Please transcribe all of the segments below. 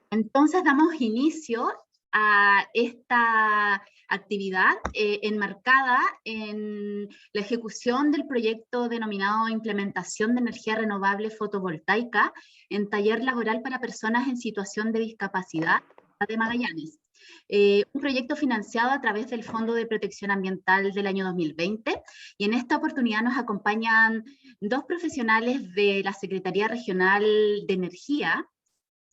Entonces damos inicio a esta actividad enmarcada en la ejecución del proyecto denominado Implementación de Energía Renovable Fotovoltaica en taller laboral para personas en situación de discapacidad de Magallanes. Un proyecto financiado a través del Fondo de Protección Ambiental del año 2020, y en esta oportunidad nos acompañan dos profesionales de la Secretaría Regional de Energía.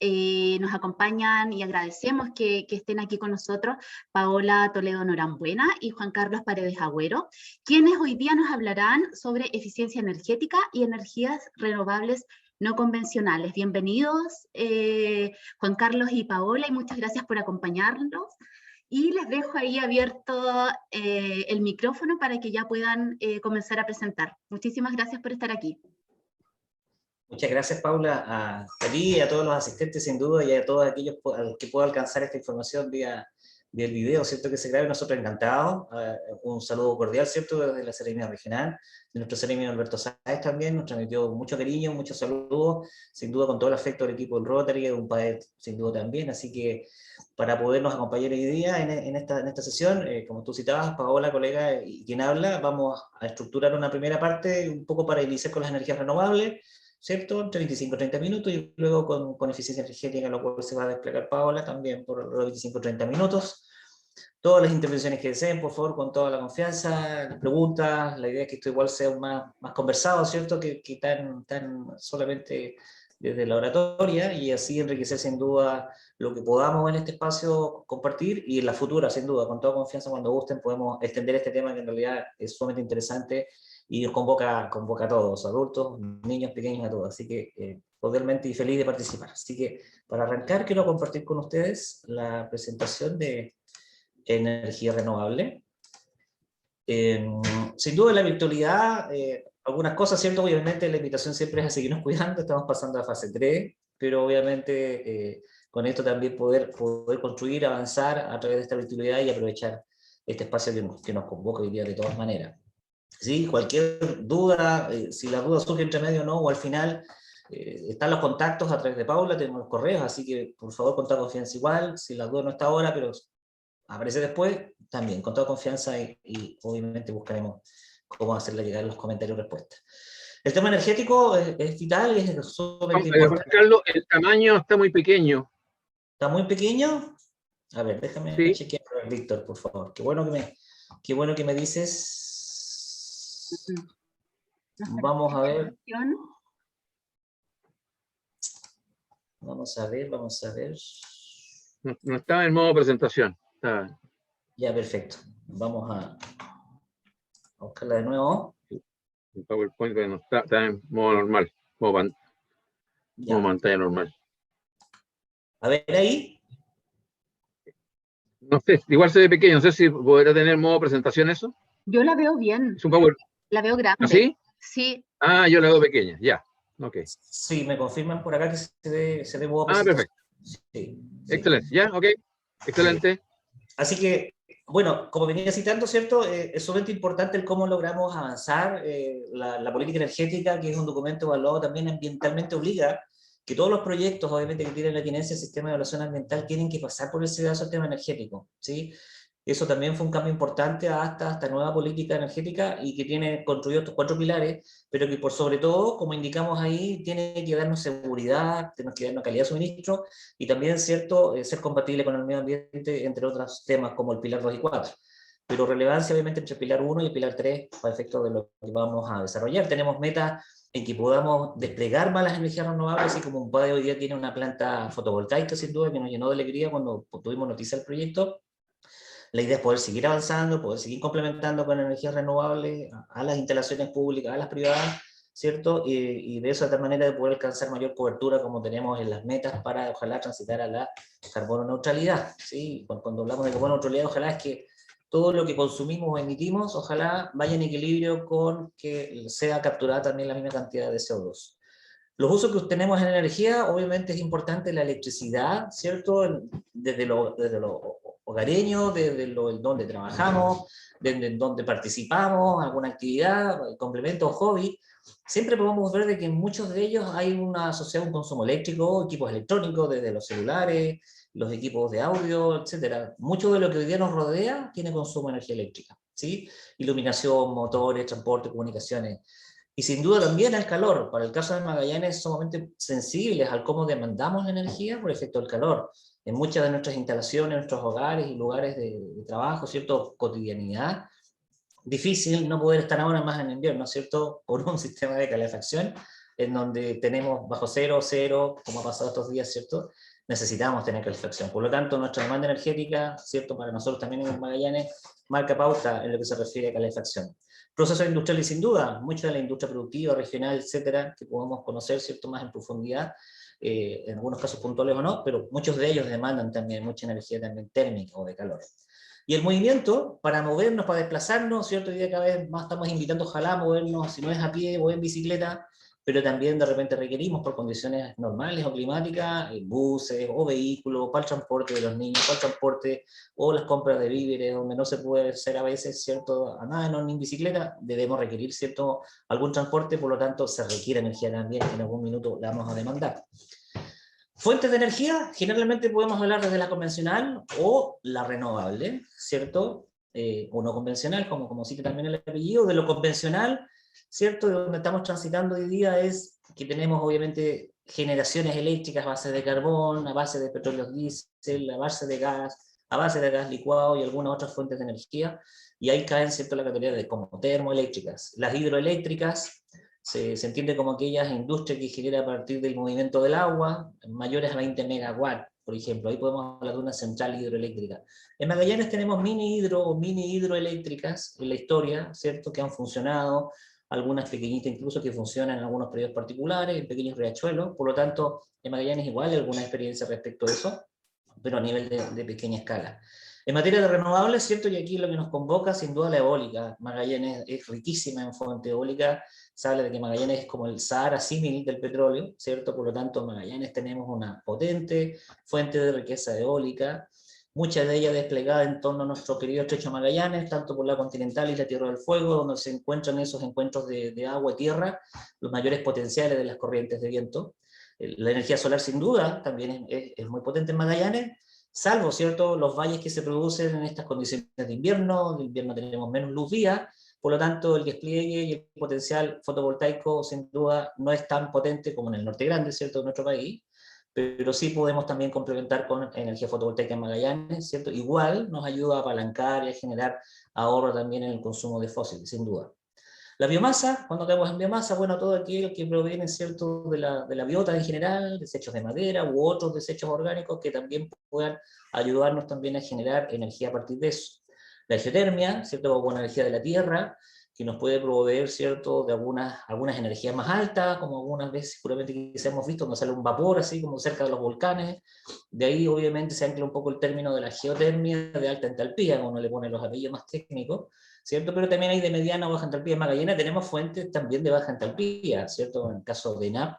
Nos acompañan y agradecemos que estén aquí con nosotros Paola Toledo Norambuena y Juan Carlos Paredes Agüero, quienes hoy día nos hablarán sobre eficiencia energética y energías renovables no convencionales. Bienvenidos Juan Carlos y Paola, y muchas gracias por acompañarnos. Y les dejo ahí abierto el micrófono para que ya puedan comenzar a presentar. Muchísimas gracias por estar aquí. Muchas gracias, Paula, a ti y a todos los asistentes, sin duda, y a todos aquellos que puedan alcanzar esta información vía el video, ¿cierto? Que se grabe, nosotros encantados. Un saludo cordial, ¿cierto? Desde la Seremia Regional, de nuestro Seremia Alberto Sáez también, nos transmitió mucho cariño, muchos saludos, sin duda con todo el afecto del equipo del Rotary, de un país sin duda también, así que para podernos acompañar hoy día en esta sesión, como tú citabas, Paola, colega, y quien habla, vamos a estructurar una primera parte un poco para iniciar con las energías renovables, ¿cierto? Entre 25 y 30 minutos, y luego con eficiencia energética, lo cual se va a desplegar Paola también por los 25 o 30 minutos. Todas las intervenciones que deseen, por favor, con toda la confianza, preguntas, la idea es que esto igual sea más conversado, ¿cierto? Que tan solamente desde la oratoria, y así enriquecer sin duda lo que podamos en este espacio compartir, y en la futura, sin duda, con toda confianza, cuando gusten, podemos extender este tema que en realidad es sumamente interesante y nos convoca a todos, adultos, niños pequeños, a todos. Así que cordialmente y feliz de participar. Así que para arrancar quiero compartir con ustedes la presentación de energía renovable. Sin duda la virtualidad, algunas cosas, ¿cierto? Obviamente la invitación siempre es a seguirnos cuidando, estamos pasando a fase 3, pero obviamente con esto también poder construir, avanzar a través de esta virtualidad y aprovechar este espacio que nos convoca hoy día de todas maneras. ¿Sí? Cualquier duda, si la duda surge entre medio o no, o al final, están los contactos a través de Paula, tenemos los correos, así que por favor con toda confianza igual, si la duda no está ahora, pero aparece después, también con toda confianza y obviamente buscaremos cómo hacerle llegar los comentarios y respuestas. El tema energético es vital y es sumamente importante. Carlos, el tamaño está muy pequeño. ¿Está muy pequeño? A ver, déjame chequear, Víctor, por favor. Qué bueno que me dices. Vamos a ver. Vamos a ver. No estaba en modo presentación. Estaba. Ya, perfecto. Vamos a buscarla de nuevo. El PowerPoint no está en modo normal, modo pantalla normal. A ver ahí. No sé, igual se ve pequeño, no sé si podrá tener modo presentación eso. Yo la veo bien. Es un PowerPoint. La veo grande. ¿Así? Sí. Ah, yo la veo pequeña, ya. Okay. Sí, me confirman por acá que se ve modo presentación. Perfecto. Sí. Excelente, ya, ok. Excelente. Sí. Así que, bueno, como venía citando, ¿cierto? Es sumamente importante el cómo logramos avanzar. La política energética, que es un documento evaluado también ambientalmente, obliga que todos los proyectos, obviamente, que tienen la tinencia del sistema de evaluación ambiental, tienen que pasar por el CEDASO al tema energético, ¿sí? Eso también fue un cambio importante hasta esta nueva política energética, y que tiene construido estos 4 pilares, pero que por sobre todo, como indicamos ahí, tiene que darnos seguridad, tiene que darnos calidad de suministro, y también, ¿cierto?, ser compatible con el medio ambiente, entre otros temas como el pilar 2 y 4. Pero relevancia, obviamente, entre el pilar 1 y el pilar 3, para efectos de lo que vamos a desarrollar. Tenemos metas en que podamos desplegar más las energías renovables, así como un padre hoy día tiene una planta fotovoltaica, sin duda, que nos llenó de alegría cuando tuvimos noticia del proyecto. La idea es poder seguir avanzando, poder seguir complementando con energías renovables a las instalaciones públicas, a las privadas, ¿cierto? Y de eso, de tal manera de poder alcanzar mayor cobertura, como tenemos en las metas, para ojalá transitar a la carbono neutralidad, ¿sí? Cuando hablamos de carbono neutralidad, ojalá es que todo lo que consumimos o emitimos, ojalá vaya en equilibrio con que sea capturada también la misma cantidad de CO2. Los usos que tenemos en energía, obviamente es importante la electricidad, ¿cierto? Desde lo hogareño, desde donde trabajamos, desde donde participamos, alguna actividad, complemento o hobby, siempre podemos ver de que en muchos de ellos hay una asociada a un consumo eléctrico, equipos electrónicos, desde los celulares, los equipos de audio, etcétera. Mucho de lo que hoy día nos rodea tiene consumo de energía eléctrica, ¿sí? Iluminación, motores, transporte, comunicaciones. Y sin duda también el calor. Para el caso de Magallanes, sumamente sensibles al cómo demandamos la energía por efecto del calor. En muchas de nuestras instalaciones, nuestros hogares y lugares de trabajo, ¿cierto? Cotidianidad, difícil no poder estar ahora más en invierno, ¿cierto? Por un sistema de calefacción en donde tenemos bajo cero, como ha pasado estos días, ¿cierto? Necesitamos tener calefacción. Por lo tanto, nuestra demanda energética, ¿cierto? Para nosotros también en Magallanes, marca pauta en lo que se refiere a calefacción. Procesos industriales, sin duda, mucha de la industria productiva, regional, etcétera, que podemos conocer, ¿cierto? Más en profundidad, en algunos casos puntuales o no, pero muchos de ellos demandan también mucha energía también térmica o de calor. Y el movimiento, para movernos, para desplazarnos, ¿cierto? Hoy día cada vez más estamos invitando, ojalá, a movernos, si no es a pie o en bicicleta, pero también de repente requerimos por condiciones normales o climáticas, buses o vehículos, para el transporte de los niños, para el transporte o las compras de víveres, donde no se puede hacer a veces, ¿cierto? A nada, ni en bicicleta, debemos requerir, ¿cierto? Algún transporte, por lo tanto, se requiere energía también, que en algún minuto la vamos a demandar. Fuentes de energía, generalmente podemos hablar desde la convencional o la renovable, ¿cierto? O no convencional, como cita también el apellido. De lo convencional, ¿cierto? De donde estamos transitando hoy día es que tenemos obviamente generaciones eléctricas a base de carbón, a base de petróleo diésel, a base de gas licuado y algunas otras fuentes de energía. Y ahí caen, ¿cierto?, la categoría de como termoeléctricas. Las hidroeléctricas se entiende como aquellas industrias que generan a partir del movimiento del agua, mayores a 20 megawatts, por ejemplo. Ahí podemos hablar de una central hidroeléctrica. En Magallanes tenemos mini hidroeléctricas en la historia, ¿cierto?, que han funcionado, algunas pequeñitas incluso que funcionan en algunos periodos particulares, en pequeños riachuelos. Por lo tanto, en Magallanes igual hay alguna experiencia respecto a eso, pero a nivel de pequeña escala. En materia de renovables, ¿cierto? Y aquí lo que nos convoca, sin duda, la eólica. Magallanes es riquísima en fuente eólica. Se habla de que Magallanes es como el Sahara símil del petróleo, ¿cierto? Por lo tanto, en Magallanes tenemos una potente fuente de riqueza eólica, muchas de ellas desplegadas en torno a nuestro querido estrecho Magallanes, tanto por la continental y la Tierra del Fuego, donde se encuentran esos encuentros de agua y tierra, los mayores potenciales de las corrientes de viento. La energía solar, sin duda, también es muy potente en Magallanes, salvo, ¿cierto?, los valles que se producen en estas condiciones de invierno tenemos menos luz día, por lo tanto el despliegue y el potencial fotovoltaico sin duda no es tan potente como en el norte grande, ¿cierto?, de nuestro país, pero sí podemos también complementar con energía fotovoltaica en Magallanes, ¿cierto? Igual nos ayuda a apalancar y a generar ahorro también en el consumo de fósiles, sin duda. La biomasa, cuando hablamos en biomasa, bueno, todo aquello que proviene, ¿cierto?, de la biota en general, desechos de madera u otros desechos orgánicos que también puedan ayudarnos también a generar energía a partir de eso. La geotermia, ¿cierto?, con energía de la tierra, que nos puede proveer, ¿cierto?, de algunas energías más altas, como algunas veces seguramente quizás hemos visto, cuando sale un vapor, así como cerca de los volcanes. De ahí obviamente se ancla un poco el término de la geotermia de alta entalpía, como uno le pone los apellidos más técnicos, ¿cierto? Pero también hay de mediana o baja entalpía. En Magallanes tenemos fuentes también de baja entalpía, ¿cierto? En el caso de ENAP,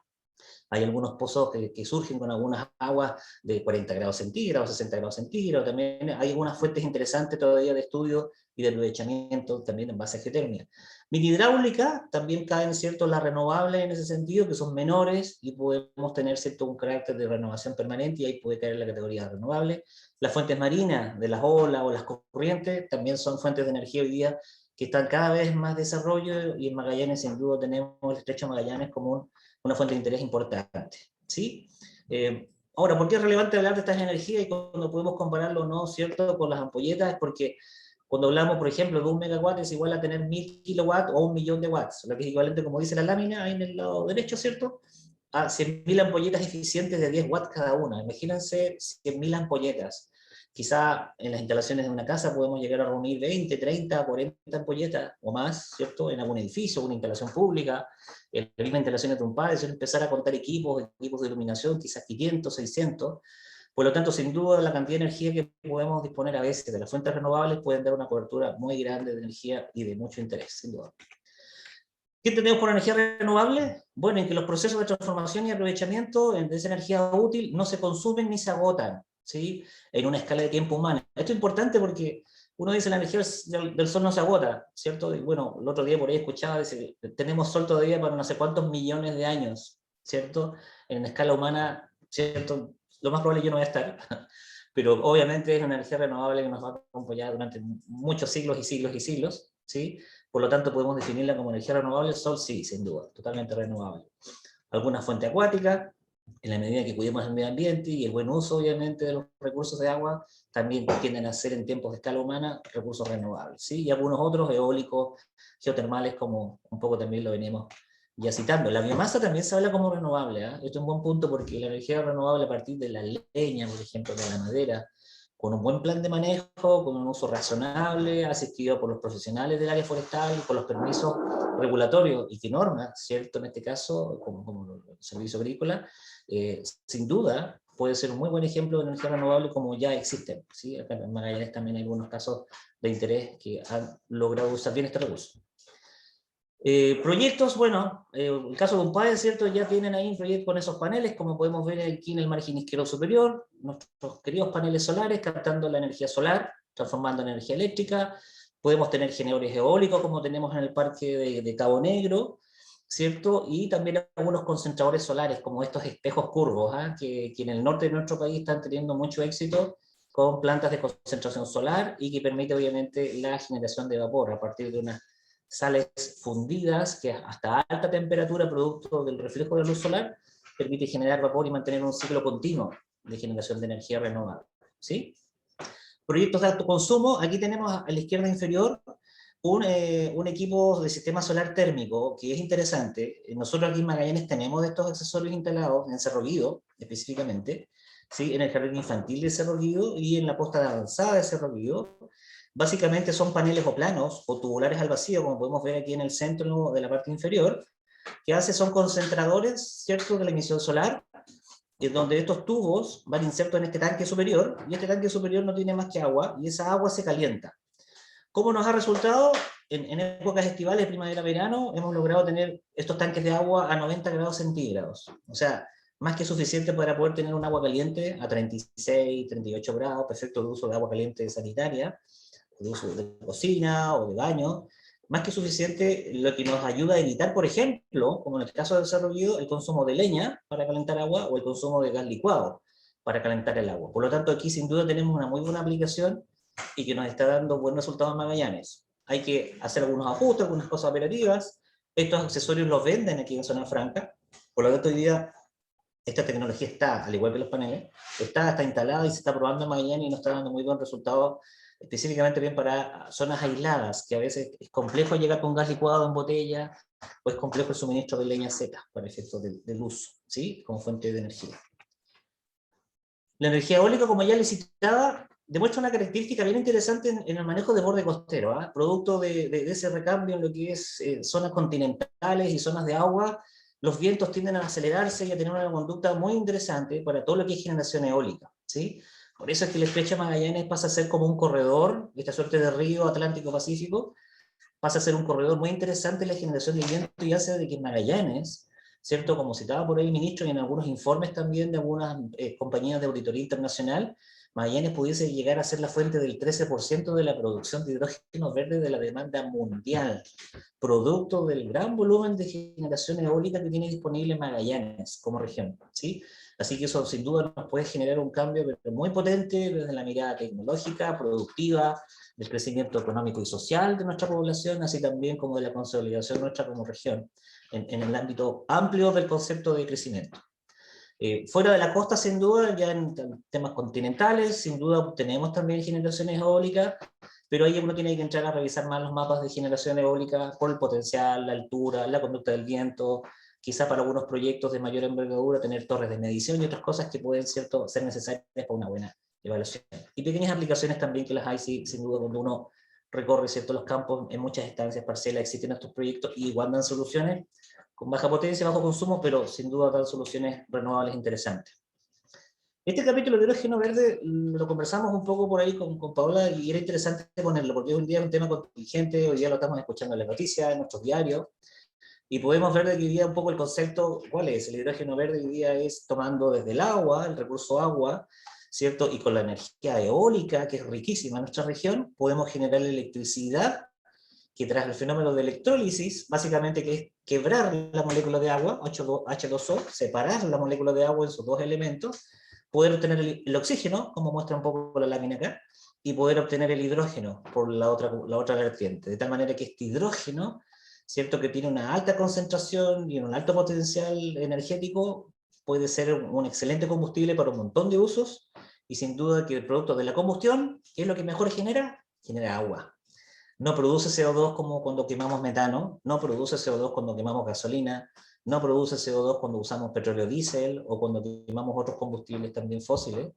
hay algunos pozos que surgen con algunas aguas de 40 grados centígrados, 60 grados centígrados. También hay algunas fuentes interesantes todavía de estudio y de aprovechamiento también en base a geotermia. Mini hidráulica también caen, ¿cierto?, las renovables en ese sentido, que son menores y podemos tener, ¿cierto?, un carácter de renovación permanente y ahí puede caer en la categoría de renovable. Las fuentes marinas de las olas o las corrientes también son fuentes de energía hoy día que están cada vez más desarrollo y en Magallanes sin duda tenemos el estrecho Magallanes como una fuente de interés importante, ¿sí? Ahora, ¿por qué es relevante hablar de estas energías y cuando podemos compararlo o no, ¿cierto?, con las ampolletas? Es porque cuando hablamos, por ejemplo, de 1 megawatt es igual a tener 1000 kilowatts o 1.000.000 de watts, lo que es equivalente, como dice la lámina, ahí en el lado derecho, ¿cierto?, a 100.000 ampolletas eficientes de 10 watts cada una. Imagínense 100.000 ampolletas. Quizá en las instalaciones de una casa podemos llegar a reunir 20, 30, 40 ampolletas o más, ¿cierto?, en algún edificio, una instalación pública, en la misma instalación de un padre, es empezar a contar equipos de iluminación, quizás 500, 600. Por lo tanto, sin duda, la cantidad de energía que podemos disponer a veces de las fuentes renovables pueden dar una cobertura muy grande de energía y de mucho interés, sin duda. ¿Qué entendemos por energía renovable? Bueno, en que los procesos de transformación y aprovechamiento de esa energía útil no se consumen ni se agotan, ¿sí?, en una escala de tiempo humana. Esto es importante porque uno dice la energía del sol no se agota, ¿cierto? Y bueno, el otro día por ahí escuchaba, dice, tenemos sol todavía para no sé cuántos millones de años, ¿cierto? En escala humana, ¿cierto? Lo más probable yo no voy a estar, pero obviamente es una energía renovable que nos va a acompañar durante muchos siglos y siglos y siglos, ¿sí? Por lo tanto, podemos definirla como energía renovable. El sol, sí, sin duda, totalmente renovable. Alguna fuente acuática, en la medida que cuidemos el medio ambiente y el buen uso, obviamente, de los recursos de agua, también tienden a ser en tiempos de escala humana recursos renovables, ¿sí? Y algunos otros, eólicos, geotermales, como un poco también lo venimos ya citando. La biomasa también se habla como renovable, ¿eh? Esto es un buen punto porque la energía renovable a partir de la leña, por ejemplo, de la madera, con un buen plan de manejo, con un uso razonable, asistido por los profesionales del área forestal, con los permisos regulatorios y que normas, ¿cierto? En este caso, como el servicio agrícola, sin duda puede ser un muy buen ejemplo de energía renovable como ya existen, ¿sí? Acá en Magallanes también hay algunos casos de interés que han logrado usar bien este recurso. Proyectos, bueno, el caso de Umpade, ¿cierto? Ya tienen ahí un proyecto con esos paneles, como podemos ver aquí en el margen izquierdo superior, nuestros queridos paneles solares captando la energía solar, transformando en energía eléctrica. Podemos tener generadores eólicos, como tenemos en el parque de Cabo Negro, ¿cierto? Y también algunos concentradores solares, como estos espejos curvos, ¿eh? que en el norte de nuestro país están teniendo mucho éxito con plantas de concentración solar y que permite, obviamente, la generación de vapor a partir de una sales fundidas que hasta alta temperatura, producto del reflejo de la luz solar, permite generar vapor y mantener un ciclo continuo de generación de energía renovable, ¿sí? Proyectos de alto consumo, aquí tenemos a la izquierda inferior un equipo de sistema solar térmico que es interesante. Nosotros aquí en Magallanes tenemos de estos accesorios instalados en Cerro Guido, específicamente, ¿sí? En el jardín infantil de Cerro Guido y en la posta de avanzada de Cerro Guido. Básicamente son paneles o planos o tubulares al vacío, como podemos ver aquí en el centro de la parte inferior, que son concentradores, ¿cierto?, de la emisión solar, donde estos tubos van insertos en este tanque superior, y este tanque superior no tiene más que agua, y esa agua se calienta. ¿Cómo nos ha resultado? En épocas estivales, primavera, verano, hemos logrado tener estos tanques de agua a 90 grados centígrados. O sea, más que suficiente para poder tener un agua caliente a 36, 38 grados, perfecto de uso de agua caliente sanitaria, de uso de cocina o de baño, más que suficiente, lo que nos ayuda a evitar, por ejemplo, como en el caso del Cerro Guido, el consumo de leña para calentar agua o el consumo de gas licuado para calentar el agua. Por lo tanto, aquí sin duda tenemos una muy buena aplicación y que nos está dando buen resultado en Magallanes. Hay que hacer algunos ajustes, algunas cosas operativas. Estos accesorios los venden aquí en Zona Franca. Por lo tanto, hoy día esta tecnología está, al igual que los paneles, está instalada y se está probando en Magallanes y nos está dando muy buen resultado, específicamente bien para zonas aisladas, que a veces es complejo llegar con gas licuado en botella, o es complejo el suministro de leña seca para efectos de luz, ¿sí? Como fuente de energía. La energía eólica, como ya les citaba, demuestra una característica bien interesante en el manejo de borde costero, ¿eh? Producto de ese recambio en lo que es zonas continentales y zonas de agua, los vientos tienden a acelerarse y a tener una conducta muy interesante para todo lo que es generación eólica, ¿sí? Por eso es que el estrecho de Magallanes pasa a ser como un corredor, esta suerte de río Atlántico-Pacífico, pasa a ser un corredor muy interesante en la generación de viento y hace de que Magallanes, ¿cierto? Como citaba por ahí el ministro y en algunos informes también de algunas compañías de auditoría internacional, Magallanes pudiese llegar a ser la fuente del 13% de la producción de hidrógeno verde de la demanda mundial, producto del gran volumen de generación eólica que tiene disponible Magallanes como región, ¿sí? Así que eso sin duda nos puede generar un cambio muy potente desde la mirada tecnológica, productiva, del crecimiento económico y social de nuestra población, así también como de la consolidación nuestra como región, en el ámbito amplio del concepto de crecimiento. Fuera de la costa, sin duda, ya en temas continentales, sin duda tenemos también generaciones eólicas, pero ahí uno tiene que entrar a revisar más los mapas de generación eólica por el potencial, la altura, la conducta del viento, quizá para algunos proyectos de mayor envergadura tener torres de medición y otras cosas que pueden ser necesarias para una buena evaluación. Y pequeñas aplicaciones también que las hay, sí, sin duda, cuando uno recorre, ¿cierto?, los campos, en muchas estancias, parcelas, existen estos proyectos y igual dan soluciones con baja potencia, bajo consumo, pero sin duda dan soluciones renovables interesantes. Este capítulo de hidrógeno verde lo conversamos un poco por ahí con Paola y era interesante ponerlo, porque hoy en día es un tema contingente, hoy día lo estamos escuchando en las noticias, en nuestros diarios, y podemos ver de que hoy día un poco el concepto, ¿cuál es? El hidrógeno verde hoy día es tomando desde el agua, el recurso agua, ¿cierto? Y con la energía eólica, que es riquísima en nuestra región, podemos generar electricidad que tras el fenómeno de electrólisis, básicamente que es quebrar la molécula de agua, H2O, separar la molécula de agua en sus dos elementos, poder obtener el oxígeno, como muestra un poco la lámina acá, y poder obtener el hidrógeno por la otra vertiente, de tal manera que este hidrógeno, ¿cierto?, que tiene una alta concentración y un alto potencial energético, puede ser un excelente combustible para un montón de usos, y sin duda que el producto de la combustión, ¿qué es lo que mejor genera? Genera agua. No produce CO2 como cuando quemamos metano, no produce CO2 cuando quemamos gasolina, no produce CO2 cuando usamos petróleo diésel o cuando quemamos otros combustibles también fósiles,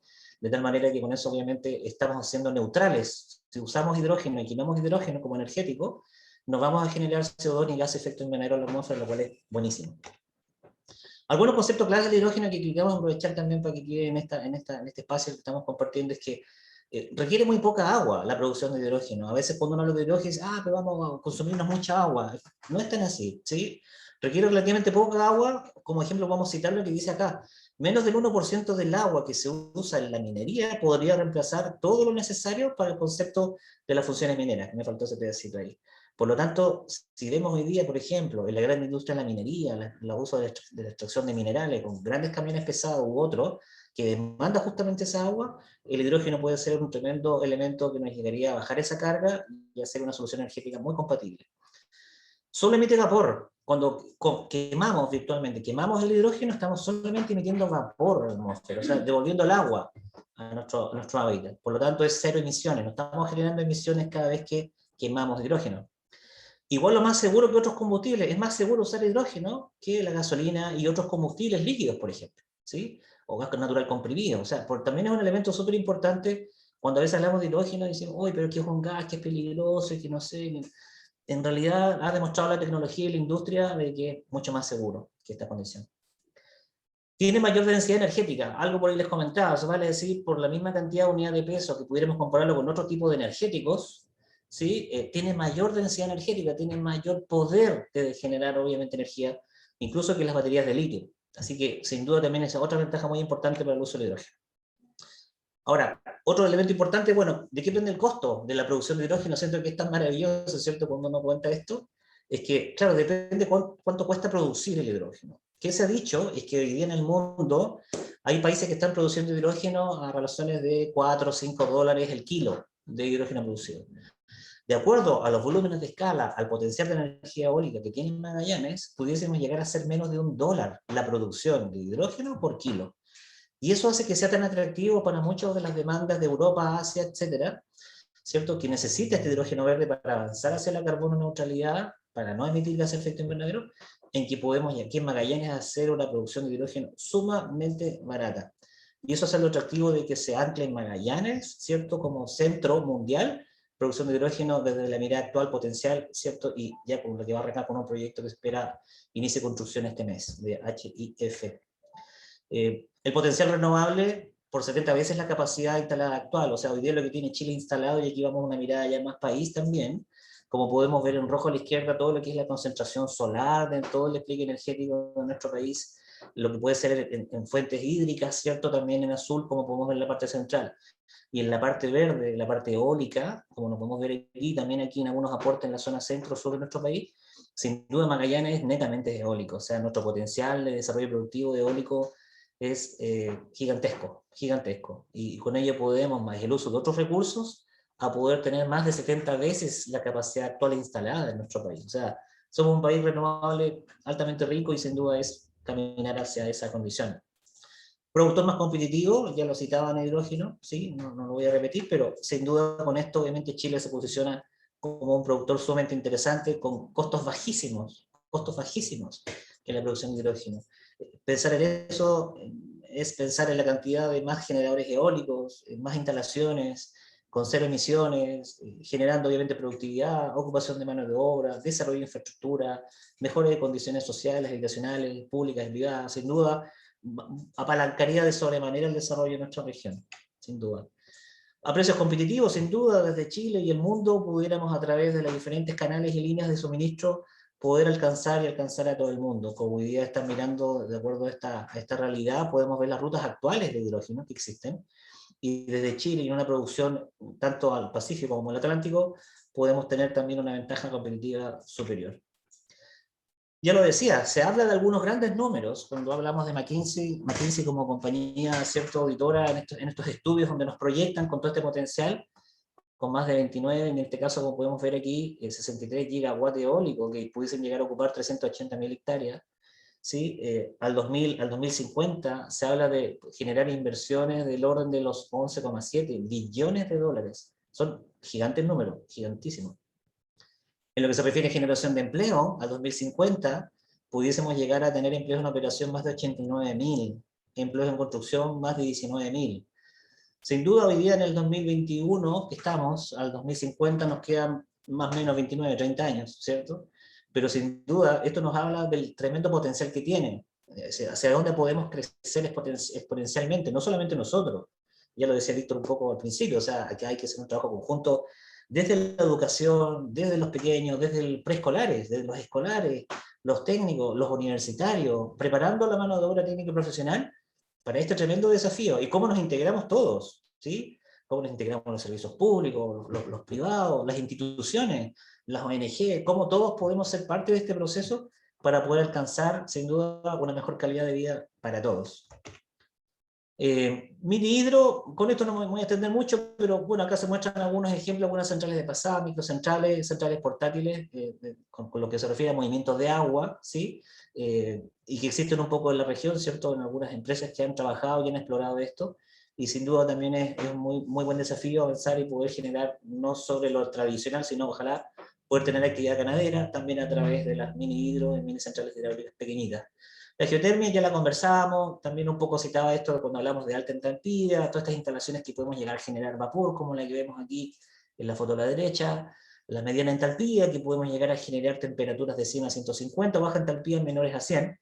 de tal manera que con eso obviamente estamos siendo neutrales. Si usamos hidrógeno y quemamos hidrógeno como energético, no vamos a generar CO2 ni gas efecto invernadero en la atmósfera, lo cual es buenísimo. Algunos conceptos claves del hidrógeno que queríamos aprovechar también para que quede en este espacio que estamos compartiendo es que requiere muy poca agua la producción de hidrógeno. A veces cuando uno habla de hidrógeno dice, pero vamos a consumirnos mucha agua. No es tan así, ¿sí? Requiere relativamente poca agua. Como ejemplo vamos a citar lo que dice acá. Menos del 1% del agua que se usa en la minería podría reemplazar todo lo necesario para el concepto de las funciones mineras. Me faltó ese pedacito ahí. Por lo tanto, si vemos hoy día, por ejemplo, en la gran industria de la minería, el uso de la extracción de minerales con grandes camiones pesados u otros, que demanda justamente esa agua, el hidrógeno puede ser un tremendo elemento que nos llegaría a bajar esa carga y hacer una solución energética muy compatible. Solo emite vapor. Cuando quemamos virtualmente, quemamos el hidrógeno, estamos solamente emitiendo vapor a la atmósfera, o sea, devolviendo el agua a nuestro hábitat. Por lo tanto, es cero emisiones. No estamos generando emisiones cada vez que quemamos hidrógeno. Igual lo más seguro que otros combustibles, es más seguro usar hidrógeno que la gasolina y otros combustibles líquidos, por ejemplo, ¿sí? O gas natural comprimido. O sea, también es un elemento súper importante cuando a veces hablamos de hidrógeno y decimos, uy, pero que es un gas, que es peligroso y que no sé. En realidad ha demostrado la tecnología y la industria de que es mucho más seguro que esta condición. Tiene mayor densidad energética, algo por ahí les comentaba, eso vale decir, por la misma cantidad de unidad de peso que pudiéramos compararlo con otro tipo de energéticos, ¿sí? Tiene mayor densidad energética, tiene mayor poder de generar obviamente energía, incluso que las baterías de litio. Así que sin duda también es otra ventaja muy importante para el uso del hidrógeno. Ahora, otro elemento importante, bueno, ¿de qué depende el costo de la producción de hidrógeno? Siento que es tan maravilloso, ¿cierto? Cuando uno cuenta esto, es que, claro, depende cuánto cuesta producir el hidrógeno. ¿Qué se ha dicho? Es que hoy día en el mundo hay países que están produciendo hidrógeno a relaciones de 4 o 5 dólares el kilo de hidrógeno producido. De acuerdo a los volúmenes de escala, al potencial de energía eólica que tiene Magallanes, pudiésemos llegar a ser menos de $1 la producción de hidrógeno por kilo. Y eso hace que sea tan atractivo para muchas de las demandas de Europa, Asia, etcétera, ¿cierto? Que necesita este hidrógeno verde para avanzar hacia la carbono neutralidad, para no emitir gases de efecto invernadero, en que podemos aquí en Magallanes hacer una producción de hidrógeno sumamente barata. Y eso hace lo atractivo de que se ancle en Magallanes, ¿cierto? Como centro mundial, producción de hidrógeno desde la mirada actual potencial, ¿cierto? Y ya con lo que va a arrancar con un proyecto que espera inicie construcción este mes, de HIF. El potencial renovable por 70 veces la capacidad instalada actual, o sea, hoy día lo que tiene Chile instalado, y aquí vamos a una mirada ya más país también, como podemos ver en rojo a la izquierda, todo lo que es la concentración solar de todo el despliegue energético de nuestro país, lo que puede ser en fuentes hídricas, ¿cierto? También en azul, como podemos ver en la parte central. Y en la parte verde, la parte eólica, como lo podemos ver aquí, también aquí en algunos aportes en la zona centro-sur de nuestro país, sin duda Magallanes es netamente eólico, o sea, nuestro potencial de desarrollo productivo de eólico es gigantesco, gigantesco. Y con ello podemos, más el uso de otros recursos, a poder tener más de 70 veces la capacidad actual instalada en nuestro país. O sea, somos un país renovable altamente rico y sin duda es caminar hacia esa condición. Productor más competitivo, ya lo citaba en hidrógeno, ¿sí? No lo voy a repetir, pero sin duda con esto obviamente Chile se posiciona como un productor sumamente interesante con costos bajísimos en la producción de hidrógeno. Pensar en eso es pensar en la cantidad de más generadores eólicos, más instalaciones, con cero emisiones, generando obviamente productividad, ocupación de mano de obra, desarrollo de infraestructura, mejores condiciones sociales, habitacionales, públicas y privadas, sin duda, apalancaría de sobremanera el desarrollo de nuestra región, sin duda. A precios competitivos, sin duda, desde Chile y el mundo pudiéramos a través de los diferentes canales y líneas de suministro poder alcanzar a todo el mundo. Como hoy día están mirando, de acuerdo a esta realidad, podemos ver las rutas actuales de hidrógeno que existen, y desde Chile, y en una producción tanto al Pacífico como al Atlántico, podemos tener también una ventaja competitiva superior. Ya lo decía, se habla de algunos grandes números cuando hablamos de McKinsey como compañía, cierto, auditora en estos estudios donde nos proyectan con todo este potencial, con más de 29, en este caso, como podemos ver aquí, 63 gigawatts eólicos que pudiesen llegar a ocupar 380.000 hectáreas. ¿Sí? Al 2050 se habla de generar inversiones del orden de los 11,7 billones de dólares. Son gigantes números, gigantísimos. En lo que se refiere a generación de empleo, al 2050 pudiésemos llegar a tener empleos en operación más de 89.000, empleos en construcción más de 19.000. Sin duda, hoy día en el 2021 que estamos, al 2050 nos quedan más o menos 29, 30 años, ¿cierto? Pero sin duda, esto nos habla del tremendo potencial que tiene, hacia dónde podemos crecer exponencialmente, no solamente nosotros, ya lo decía Víctor un poco al principio, o sea, aquí hay que hacer un trabajo conjunto desde la educación, desde los pequeños, desde el preescolares, desde los escolares, los técnicos, los universitarios, preparando la mano de obra técnica y profesional para este tremendo desafío. ¿Y cómo nos integramos todos? ¿Sí? ¿Cómo nos integramos los servicios públicos, los privados, las instituciones, las ONG? ¿Cómo todos podemos ser parte de este proceso para poder alcanzar, sin duda, una mejor calidad de vida para todos? Mini hidro, con esto no me voy a extender mucho, pero bueno, acá se muestran algunos ejemplos, algunas centrales de pasada, microcentrales, centrales portátiles, con lo que se refiere a movimientos de agua, ¿sí? Y que existen un poco en la región, ¿cierto? En algunas empresas que han trabajado y han explorado esto, y sin duda también es un muy buen desafío avanzar y poder generar no sobre lo tradicional, sino ojalá poder tener actividad ganadera también a través de las mini hidro y mini centrales hidráulicas pequeñitas. La geotermia ya la conversábamos, también un poco citaba esto cuando hablamos de alta entalpía, todas estas instalaciones que podemos llegar a generar vapor, como la que vemos aquí en la foto a la derecha, la mediana entalpía, que podemos llegar a generar temperaturas de 100 a 150, baja entalpía menores a 100,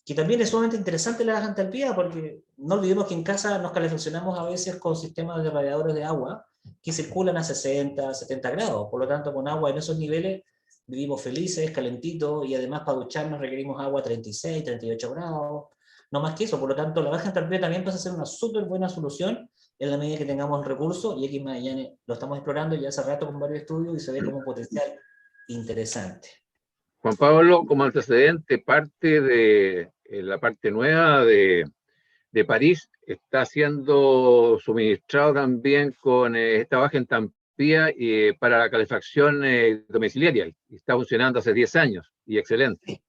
que también es sumamente interesante la baja entalpía, porque no olvidemos que en casa nos calefaccionamos a veces con sistemas de radiadores de agua que circulan a 60, 70 grados, por lo tanto con agua en esos niveles vivimos felices, calentitos, y además para ducharnos requerimos agua a 36, 38 grados, no más que eso. Por lo tanto, la baja entalpía también pasa a ser una súper buena solución en la medida que tengamos el recurso, y aquí en Magallanes lo estamos explorando ya hace rato con varios estudios y se ve como un potencial interesante. Juan Pablo, como antecedente, parte de la parte nueva de París está siendo suministrado también con esta baja entalpía para la calefacción domiciliaria. Y está funcionando hace 10 años y excelente.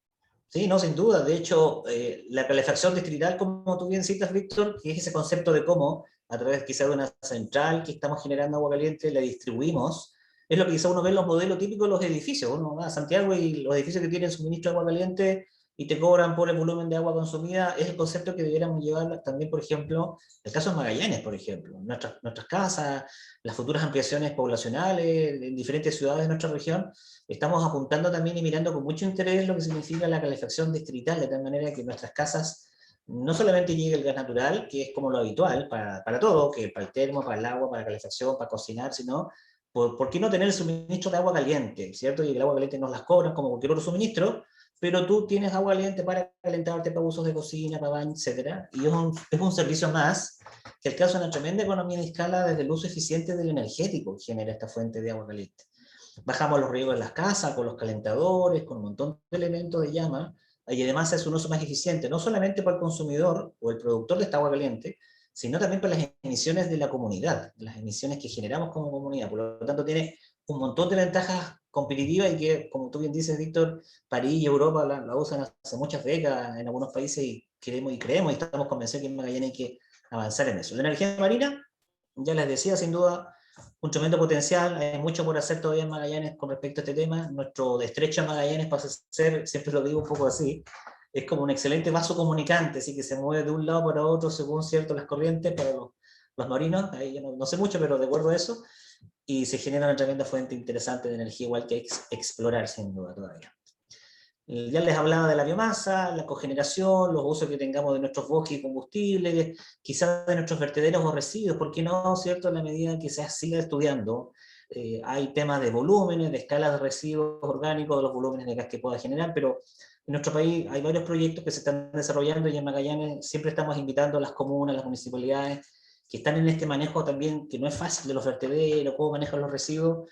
Sí, no, sin duda. De hecho, la calefacción distrital, como tú bien citas, Víctor, que es ese concepto de cómo, a través quizá de una central que estamos generando agua caliente, la distribuimos, es lo que quizá uno ve en los modelos típicos de los edificios. Uno va a Santiago y los edificios que tienen suministro de agua caliente y te cobran por el volumen de agua consumida, es el concepto que debiéramos llevar también, por ejemplo, el caso de Magallanes, por ejemplo. Nuestras casas, las futuras ampliaciones poblacionales en diferentes ciudades de nuestra región, estamos apuntando también y mirando con mucho interés lo que significa la calefacción distrital, de tal manera que nuestras casas no solamente llegue el gas natural, que es como lo habitual para todo, que para el termo, para el agua, para la calefacción, para cocinar, sino ¿por qué no tener el suministro de agua caliente? ¿Cierto? Y el agua caliente nos las cobran como cualquier otro suministro, pero tú tienes agua caliente para calentarte, para usos de cocina, para baño, etc. Y es un servicio más que alcanza una tremenda economía de escala desde el uso eficiente del energético que genera esta fuente de agua caliente. Bajamos los riesgos en las casas, con los calentadores, con un montón de elementos de llama, y además es un uso más eficiente, no solamente para el consumidor o el productor de esta agua caliente, sino también para las emisiones de la comunidad, las emisiones que generamos como comunidad. Por lo tanto, tiene un montón de ventajas competitivas y que, como tú bien dices, Víctor, París y Europa la usan hace muchas décadas en algunos países y creemos y estamos convencidos que en Magallanes hay que avanzar en eso. La energía marina, ya les decía, sin duda, un tremendo potencial, hay mucho por hacer todavía en Magallanes con respecto a este tema. Nuestro estrecho Magallanes pasa a ser, siempre lo digo un poco así, es como un excelente vaso comunicante, así que se mueve de un lado para otro según cierto las corrientes para los marinos, ahí yo no sé mucho, pero recuerdo eso, y se genera una tremenda fuente interesante de energía, igual que explorar sin duda todavía. Ya les hablaba de la biomasa, la cogeneración, los usos que tengamos de nuestros bosques y combustibles, quizás de nuestros vertederos o residuos, ¿por qué no, cierto? En la medida que se siga estudiando, hay temas de volúmenes, de escalas de residuos orgánicos, de los volúmenes de gas que pueda generar, pero en nuestro país hay varios proyectos que se están desarrollando y en Magallanes siempre estamos invitando a las comunas, a las municipalidades, que están en este manejo también, que no es fácil, de los vertederos, cómo manejan los residuos,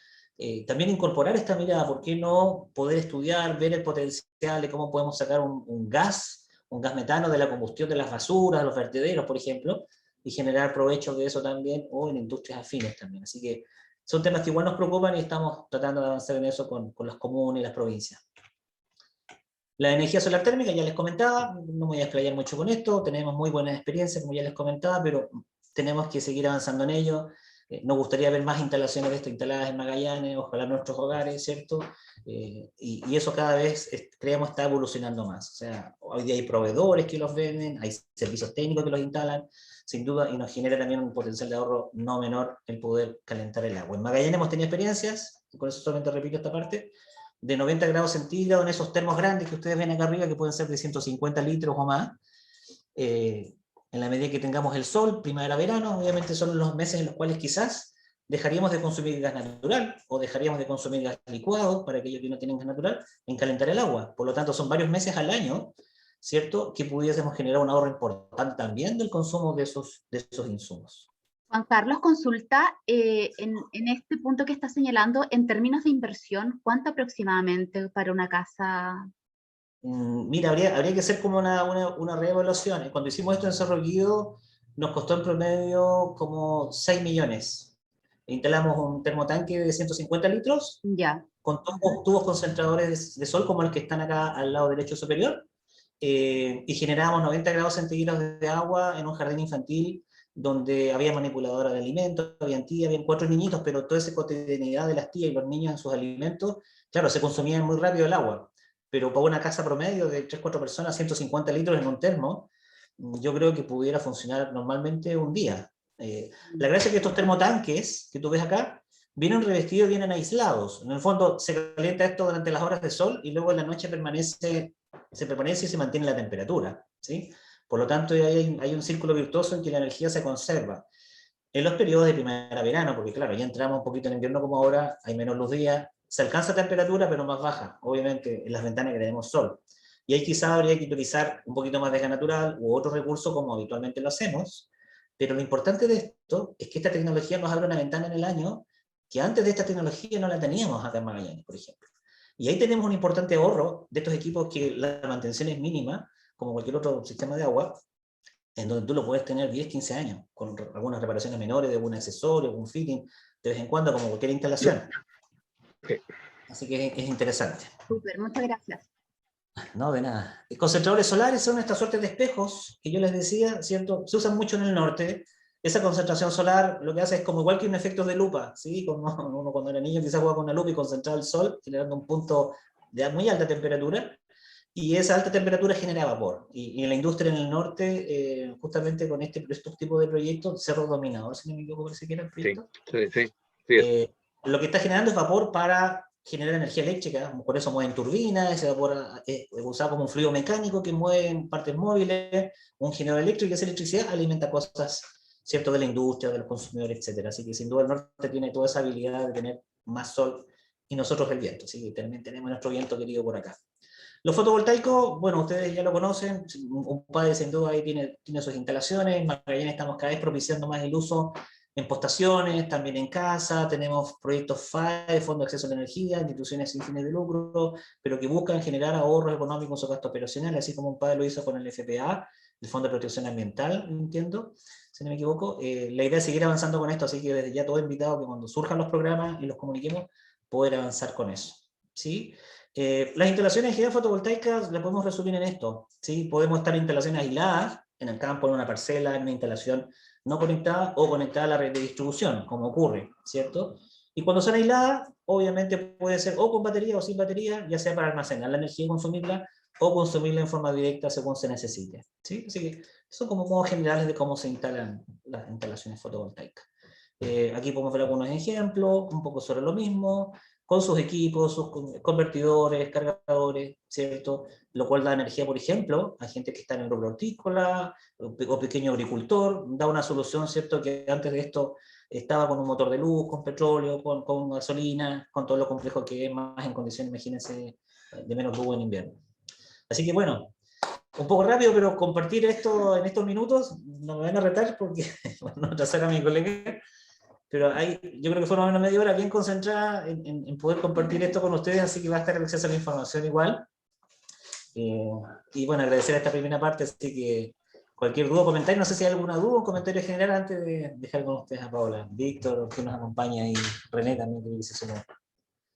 también incorporar esta mirada. ¿Por qué no poder estudiar, ver el potencial de cómo podemos sacar un gas metano de la combustión de las basuras, de los vertederos, por ejemplo, y generar provecho de eso también, o en industrias afines también? Así que son temas que igual nos preocupan y estamos tratando de avanzar en eso con las comunas y las provincias. La energía solar térmica, ya les comentaba, no me voy a explayar mucho con esto, tenemos muy buenas experiencias, como ya les comentaba, pero tenemos que seguir avanzando en ello. Nos gustaría ver más instalaciones de esto instaladas en Magallanes, ojalá en nuestros hogares, ¿cierto? Y eso cada vez, creemos, está evolucionando más. O sea, hoy día hay proveedores que los venden, hay servicios técnicos que los instalan, sin duda, y nos genera también un potencial de ahorro no menor el poder calentar el agua. En Magallanes hemos tenido experiencias, con eso solamente repito esta parte, de 90 grados centígrados en esos termos grandes que ustedes ven acá arriba, que pueden ser de 150 litros o más. En la medida que tengamos el sol, primavera-verano, obviamente son los meses en los cuales quizás dejaríamos de consumir gas natural o dejaríamos de consumir gas licuado, para aquellos que no tienen gas natural, en calentar el agua. Por lo tanto, son varios meses al año, ¿cierto?, que pudiésemos generar un ahorro importante también del consumo de esos insumos. Juan Carlos consulta, en este punto que está señalando, en términos de inversión, ¿cuánto aproximadamente para una casa? Mira, habría que hacer como una reevaluación. Cuando hicimos esto en Cerro Guido, nos costó en promedio como 6 millones. Instalamos un termotanque de 150 litros, Ya. con tubos concentradores de sol, como el que están acá al lado derecho superior, y generábamos 90 grados centígrados de agua en un jardín infantil donde había manipuladora de alimentos, habían 4 niñitos, pero toda esa cotidianidad de las tías y los niños en sus alimentos, claro, se consumía muy rápido el agua, pero para una casa promedio de 3-4 personas, 150 litros en un termo, yo creo que pudiera funcionar normalmente un día. La gracia es que estos termotanques que tú ves acá, vienen revestidos, vienen aislados. En el fondo se calienta esto durante las horas de sol y luego en la noche se permanece y se mantiene la temperatura, ¿sí? Por lo tanto, hay un círculo virtuoso en que la energía se conserva. En los periodos de primavera-verano, porque claro, ya entramos un poquito en invierno como ahora, hay menos luz día, se alcanza temperatura pero más baja, obviamente en las ventanas que tenemos sol. Y ahí quizá habría que utilizar un poquito más de gas natural u otro recurso como habitualmente lo hacemos, pero lo importante de esto es que esta tecnología nos abre una ventana en el año que antes de esta tecnología no la teníamos acá en Magallanes, por ejemplo. Y ahí tenemos un importante ahorro de estos equipos que la mantención es mínima, como cualquier otro sistema de agua, en donde tú lo puedes tener 10-15 años, con algunas reparaciones menores de algún accesorio, algún fitting, de vez en cuando, como cualquier instalación. Así que es interesante. Súper, muchas gracias. No, de nada. Concentradores solares son estas suertes de espejos que yo les decía, ¿cierto? Se usan mucho en el norte. Esa concentración solar lo que hace es como igual que un efecto de lupa, ¿sí? Como uno cuando era niño quizás jugaba con una lupa y concentraba el sol, generando un punto de muy alta temperatura, y esa alta temperatura genera vapor. Y en la industria en el norte, justamente con estos tipos de proyectos, Cerro Dominador, si no me equivoco, parece que era el proyecto. Sí. Lo que está generando es vapor para generar energía eléctrica, por eso mueven turbinas, ese vapor es usado como un fluido mecánico que mueve partes móviles, un generador eléctrico, y esa electricidad alimenta cosas, ¿cierto?, de la industria, de los consumidores, etc. Así que sin duda el norte tiene toda esa habilidad de tener más sol y nosotros el viento, así que también tenemos nuestro viento querido por acá. Los fotovoltaicos, bueno, ustedes ya lo conocen, un padre sin duda ahí tiene sus instalaciones, en Magallanes estamos cada vez propiciando más el uso en postaciones, también en casa, tenemos proyectos FAE, Fondo de Acceso a la Energía, instituciones sin fines de lucro, pero que buscan generar ahorros económicos en su gasto operacional, así como un padre lo hizo con el FPA, el Fondo de Protección Ambiental, entiendo, si no me equivoco. La idea es seguir avanzando con esto, así que desde ya todo invitado que cuando surjan los programas y los comuniquemos, poder avanzar con eso, ¿sí? Las instalaciones en general fotovoltaicas las podemos resumir en esto, ¿sí? Podemos estar en instalaciones aisladas, en el campo, en una parcela, en una instalación no conectada o conectada a la red de distribución, como ocurre, ¿cierto? Y cuando son aisladas, obviamente puede ser o con batería o sin batería, ya sea para almacenar la energía y consumirla, o consumirla en forma directa según se necesite, ¿sí? Así que son como modos generales de cómo se instalan las instalaciones fotovoltaicas. Aquí podemos ver algunos ejemplos, un poco sobre lo mismo, con sus equipos, sus convertidores, cargadores, ¿cierto? Lo cual da energía, por ejemplo, a gente que está en el rubro hortícola o pequeño agricultor, da una solución, ¿cierto? Que antes de esto estaba con un motor de luz, con petróleo, con gasolina, con todo lo complejo que es, más en condiciones, imagínense, de menos luz en invierno. Así que bueno, un poco rápido, pero compartir esto en estos minutos, no me van a retar porque bueno, no atrasar a mi colega, pero yo creo que fue más o menos media hora bien concentrada en poder compartir esto con ustedes, así que va a estar el acceso a la información igual. Y bueno, agradecer esta primera parte, así que cualquier duda o comentario, no sé si hay alguna duda o comentario general antes de dejar con ustedes a Paola. Víctor, que nos acompaña, y René también, que dice su nombre.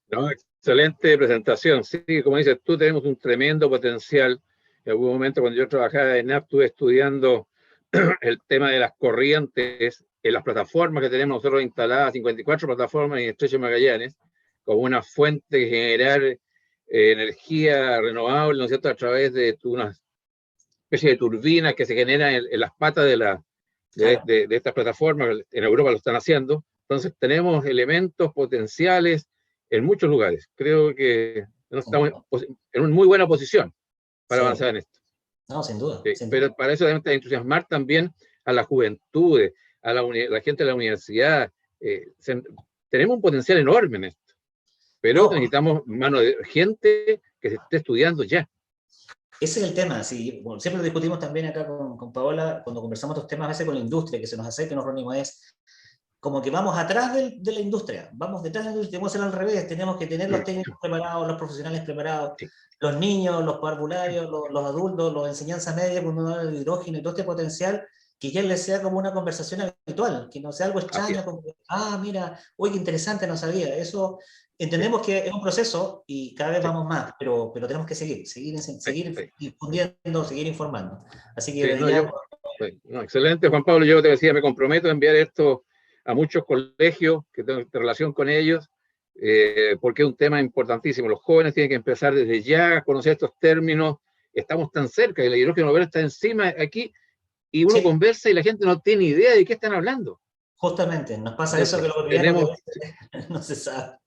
No, excelente presentación. Sí, como dices tú, tenemos un tremendo potencial. En algún momento, cuando yo trabajaba en NAP, estuve estudiando el tema de las corrientes en las plataformas que tenemos nosotros instaladas, 54 plataformas en Estrecho de Magallanes, como una fuente de generar energía renovable, ¿no es cierto?, a través de una especie de turbinas que se generan en las patas de estas plataformas. En Europa lo están haciendo. Entonces tenemos elementos potenciales en muchos lugares. Creo que estamos en una muy buena posición para avanzar en esto. No, sin duda. Sí, sin pero duda. para eso debemos entusiasmar también a la juventud, a la gente de la universidad. Tenemos un potencial enorme en esto, pero necesitamos gente que se esté estudiando ya. Ese es el tema, sí. Bueno, siempre lo discutimos también acá con Paola, cuando conversamos estos temas a veces con la industria, que se nos hace, que nos reunimos, es como que vamos atrás de la industria, vamos detrás de la industria, tenemos que hacerlo al revés, tenemos que tener los técnicos preparados, los profesionales preparados, los niños, los parvularios, los adultos, los enseñanzas medias, cuando uno habla de hidrógeno y todo este potencial, que ya les sea como una conversación habitual, que no sea algo extraño, como, mira, uy, qué interesante, no sabía, eso. Entendemos que es un proceso y cada vez vamos más, pero tenemos que seguir difundiendo, seguir informando. Así que excelente, Juan Pablo. Yo te decía, me comprometo a enviar esto a muchos colegios que tengo relación con ellos, porque es un tema importantísimo. Los jóvenes tienen que empezar desde ya a conocer estos términos. Estamos tan cerca, el hidrógeno verde está encima aquí, y uno conversa y la gente no tiene idea de qué están hablando. Justamente, nos pasa eso, que lo cotidiano no se sabe.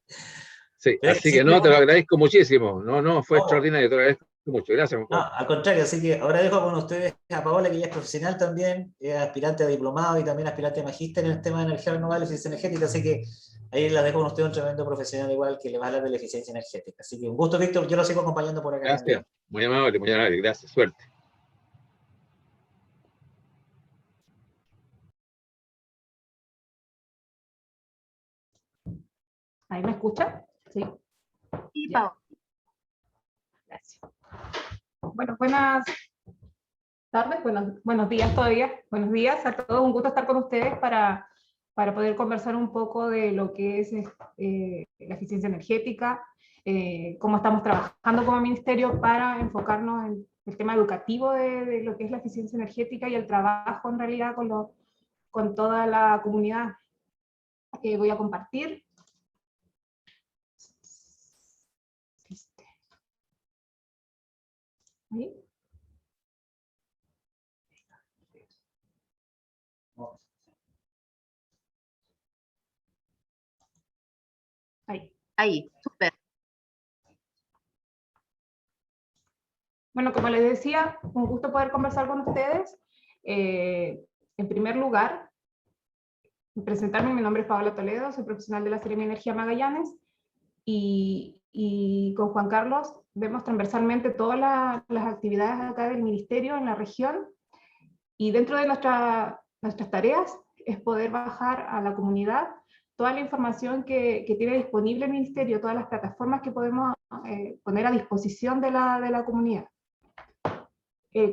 Sí, así que no, te lo agradezco muchísimo. No, fue extraordinario, te lo agradezco mucho. Gracias, Juan Pablo. No, al contrario, así que ahora dejo con ustedes a Paola, que ya es profesional también, es aspirante a diplomado y también aspirante a magíster en el tema de energía renovable y eficiencia energética, así que ahí la dejo con usted, un tremendo profesional igual, que le va a hablar de la eficiencia energética. Así que un gusto, Víctor, yo lo sigo acompañando por acá. Gracias, también. Muy amable, gracias, suerte. ¿Ahí me escucha? Sí. Sí, Pau. Gracias. Bueno, buenas tardes, buenos días todavía. Buenos días a todos, un gusto estar con ustedes para poder conversar un poco de lo que es la eficiencia energética, cómo estamos trabajando como ministerio para enfocarnos en el tema educativo de lo que es la eficiencia energética y el trabajo en realidad con toda la comunidad. Voy a compartir. ¿Ahí? Ahí, súper. Bueno, como les decía, un gusto poder conversar con ustedes. En primer lugar, presentarme, mi nombre es Paola Toledo, soy profesional de la Seremi Energía Magallanes, y con Juan Carlos vemos transversalmente todas las actividades acá del ministerio en la región, y dentro de nuestras tareas es poder bajar a la comunidad toda la información que tiene disponible el ministerio, todas las plataformas que podemos poner a disposición de la comunidad.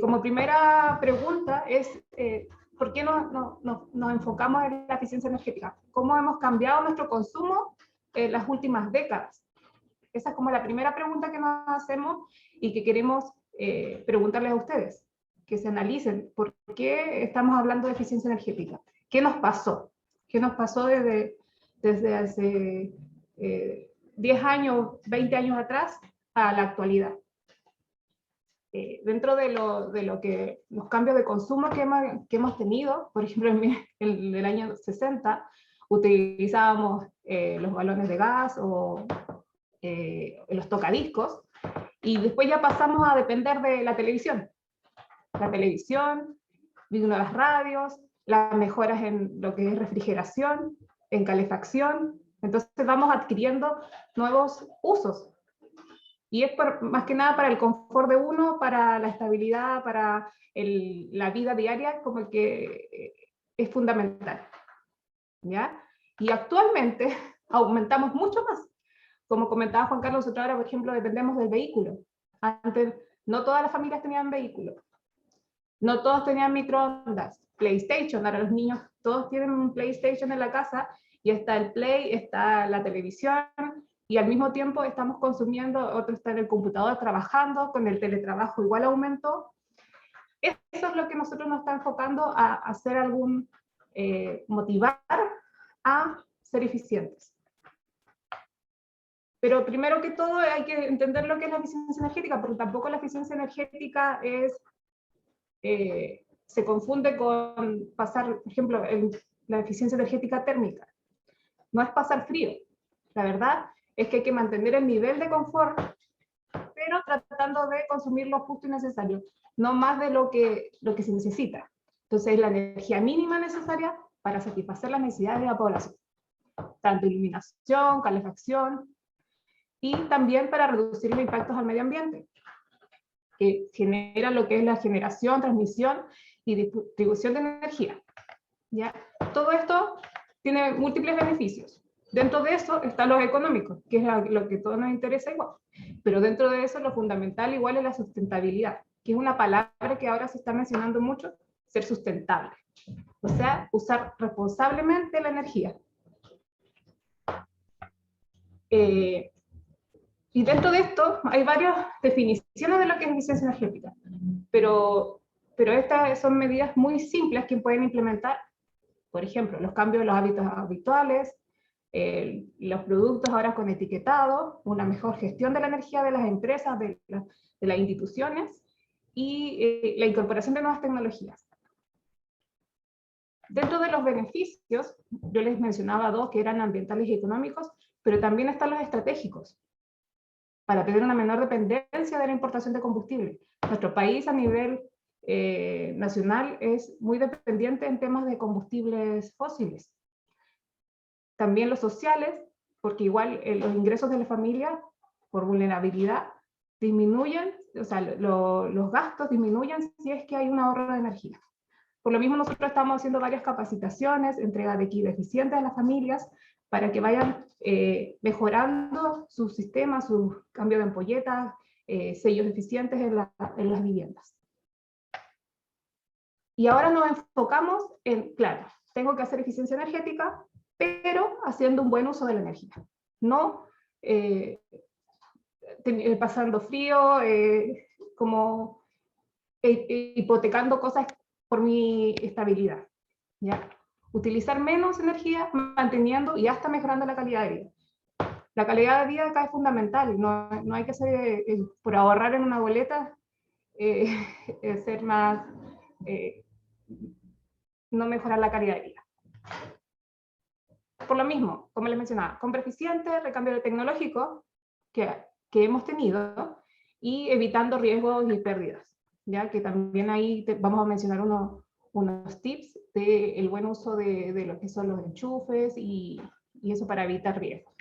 Como primera pregunta es, ¿por qué nos enfocamos en la eficiencia energética? ¿Cómo hemos cambiado nuestro consumo en las últimas décadas? Esa es como la primera pregunta que nos hacemos y que queremos preguntarles a ustedes, que se analicen por qué estamos hablando de eficiencia energética. ¿Qué nos pasó? ¿Qué nos pasó desde hace 10 años, 20 años atrás a la actualidad? Dentro de lo que los cambios de consumo que hemos tenido, por ejemplo, en el año 60, utilizábamos los balones de gas o los tocadiscos, y después ya pasamos a depender de la televisión. La televisión, vino las radios, las mejoras en lo que es refrigeración, en calefacción, entonces vamos adquiriendo nuevos usos. Y es más que nada para el confort de uno, para la estabilidad, para la vida diaria, como que es fundamental, ¿ya? Y actualmente aumentamos mucho más. Como comentaba Juan Carlos, nosotros ahora, por ejemplo, dependemos del vehículo. Antes, no todas las familias tenían vehículo. No todos tenían microondas. PlayStation, ahora los niños todos tienen un PlayStation en la casa, y está el Play, está la televisión, y al mismo tiempo estamos consumiendo, otro está en el computador trabajando, con el teletrabajo igual aumentó. Eso es lo que nosotros nos está enfocando a hacer motivar a ser eficientes. Pero primero que todo hay que entender lo que es la eficiencia energética, porque tampoco la eficiencia energética se confunde con pasar, por ejemplo, la eficiencia energética térmica. No es pasar frío. La verdad es que hay que mantener el nivel de confort, pero tratando de consumir lo justo y necesario, no más de lo que se necesita. Entonces, la energía mínima necesaria para satisfacer las necesidades de la población, tanto iluminación, calefacción, y también para reducir los impactos al medio ambiente, que genera lo que es la generación, transmisión y distribución de energía. ¿Ya? Todo esto tiene múltiples beneficios. Dentro de eso están los económicos, que es lo que a todos nos interesa igual. Pero dentro de eso lo fundamental igual es la sustentabilidad, que es una palabra que ahora se está mencionando mucho, ser sustentable. O sea, usar responsablemente la energía. Y dentro de esto hay varias definiciones de lo que es eficiencia energética, pero estas son medidas muy simples que pueden implementar. Por ejemplo, los cambios de los hábitos habituales, los productos ahora con etiquetado, una mejor gestión de la energía de las empresas, de las instituciones, y la incorporación de nuevas tecnologías. Dentro de los beneficios, yo les mencionaba dos que eran ambientales y económicos, pero también están los estratégicos, para tener una menor dependencia de la importación de combustible. Nuestro país a nivel nacional es muy dependiente en temas de combustibles fósiles. También los sociales, porque igual los ingresos de la familia por vulnerabilidad disminuyen, o sea, los gastos disminuyen si es que hay un ahorro de energía. Por lo mismo nosotros estamos haciendo varias capacitaciones, entrega de kits eficientes a las familias, para que vayan mejorando su sistema, su cambio de ampolletas, sellos eficientes en las viviendas. Y ahora nos enfocamos en, claro, tengo que hacer eficiencia energética, pero haciendo un buen uso de la energía. No pasando frío, como hipotecando cosas por mi estabilidad, ¿ya? Utilizar menos energía, manteniendo y hasta mejorando la calidad de vida. La calidad de vida acá es fundamental, no hay que hacer, por ahorrar en una boleta, ser más, no mejorar la calidad de vida. Por lo mismo, como les mencionaba, compra eficiente, recambio tecnológico que hemos tenido, y evitando riesgos y pérdidas, ya que también ahí vamos a mencionar unos tips del buen uso de lo que son los enchufes y eso para evitar riesgos.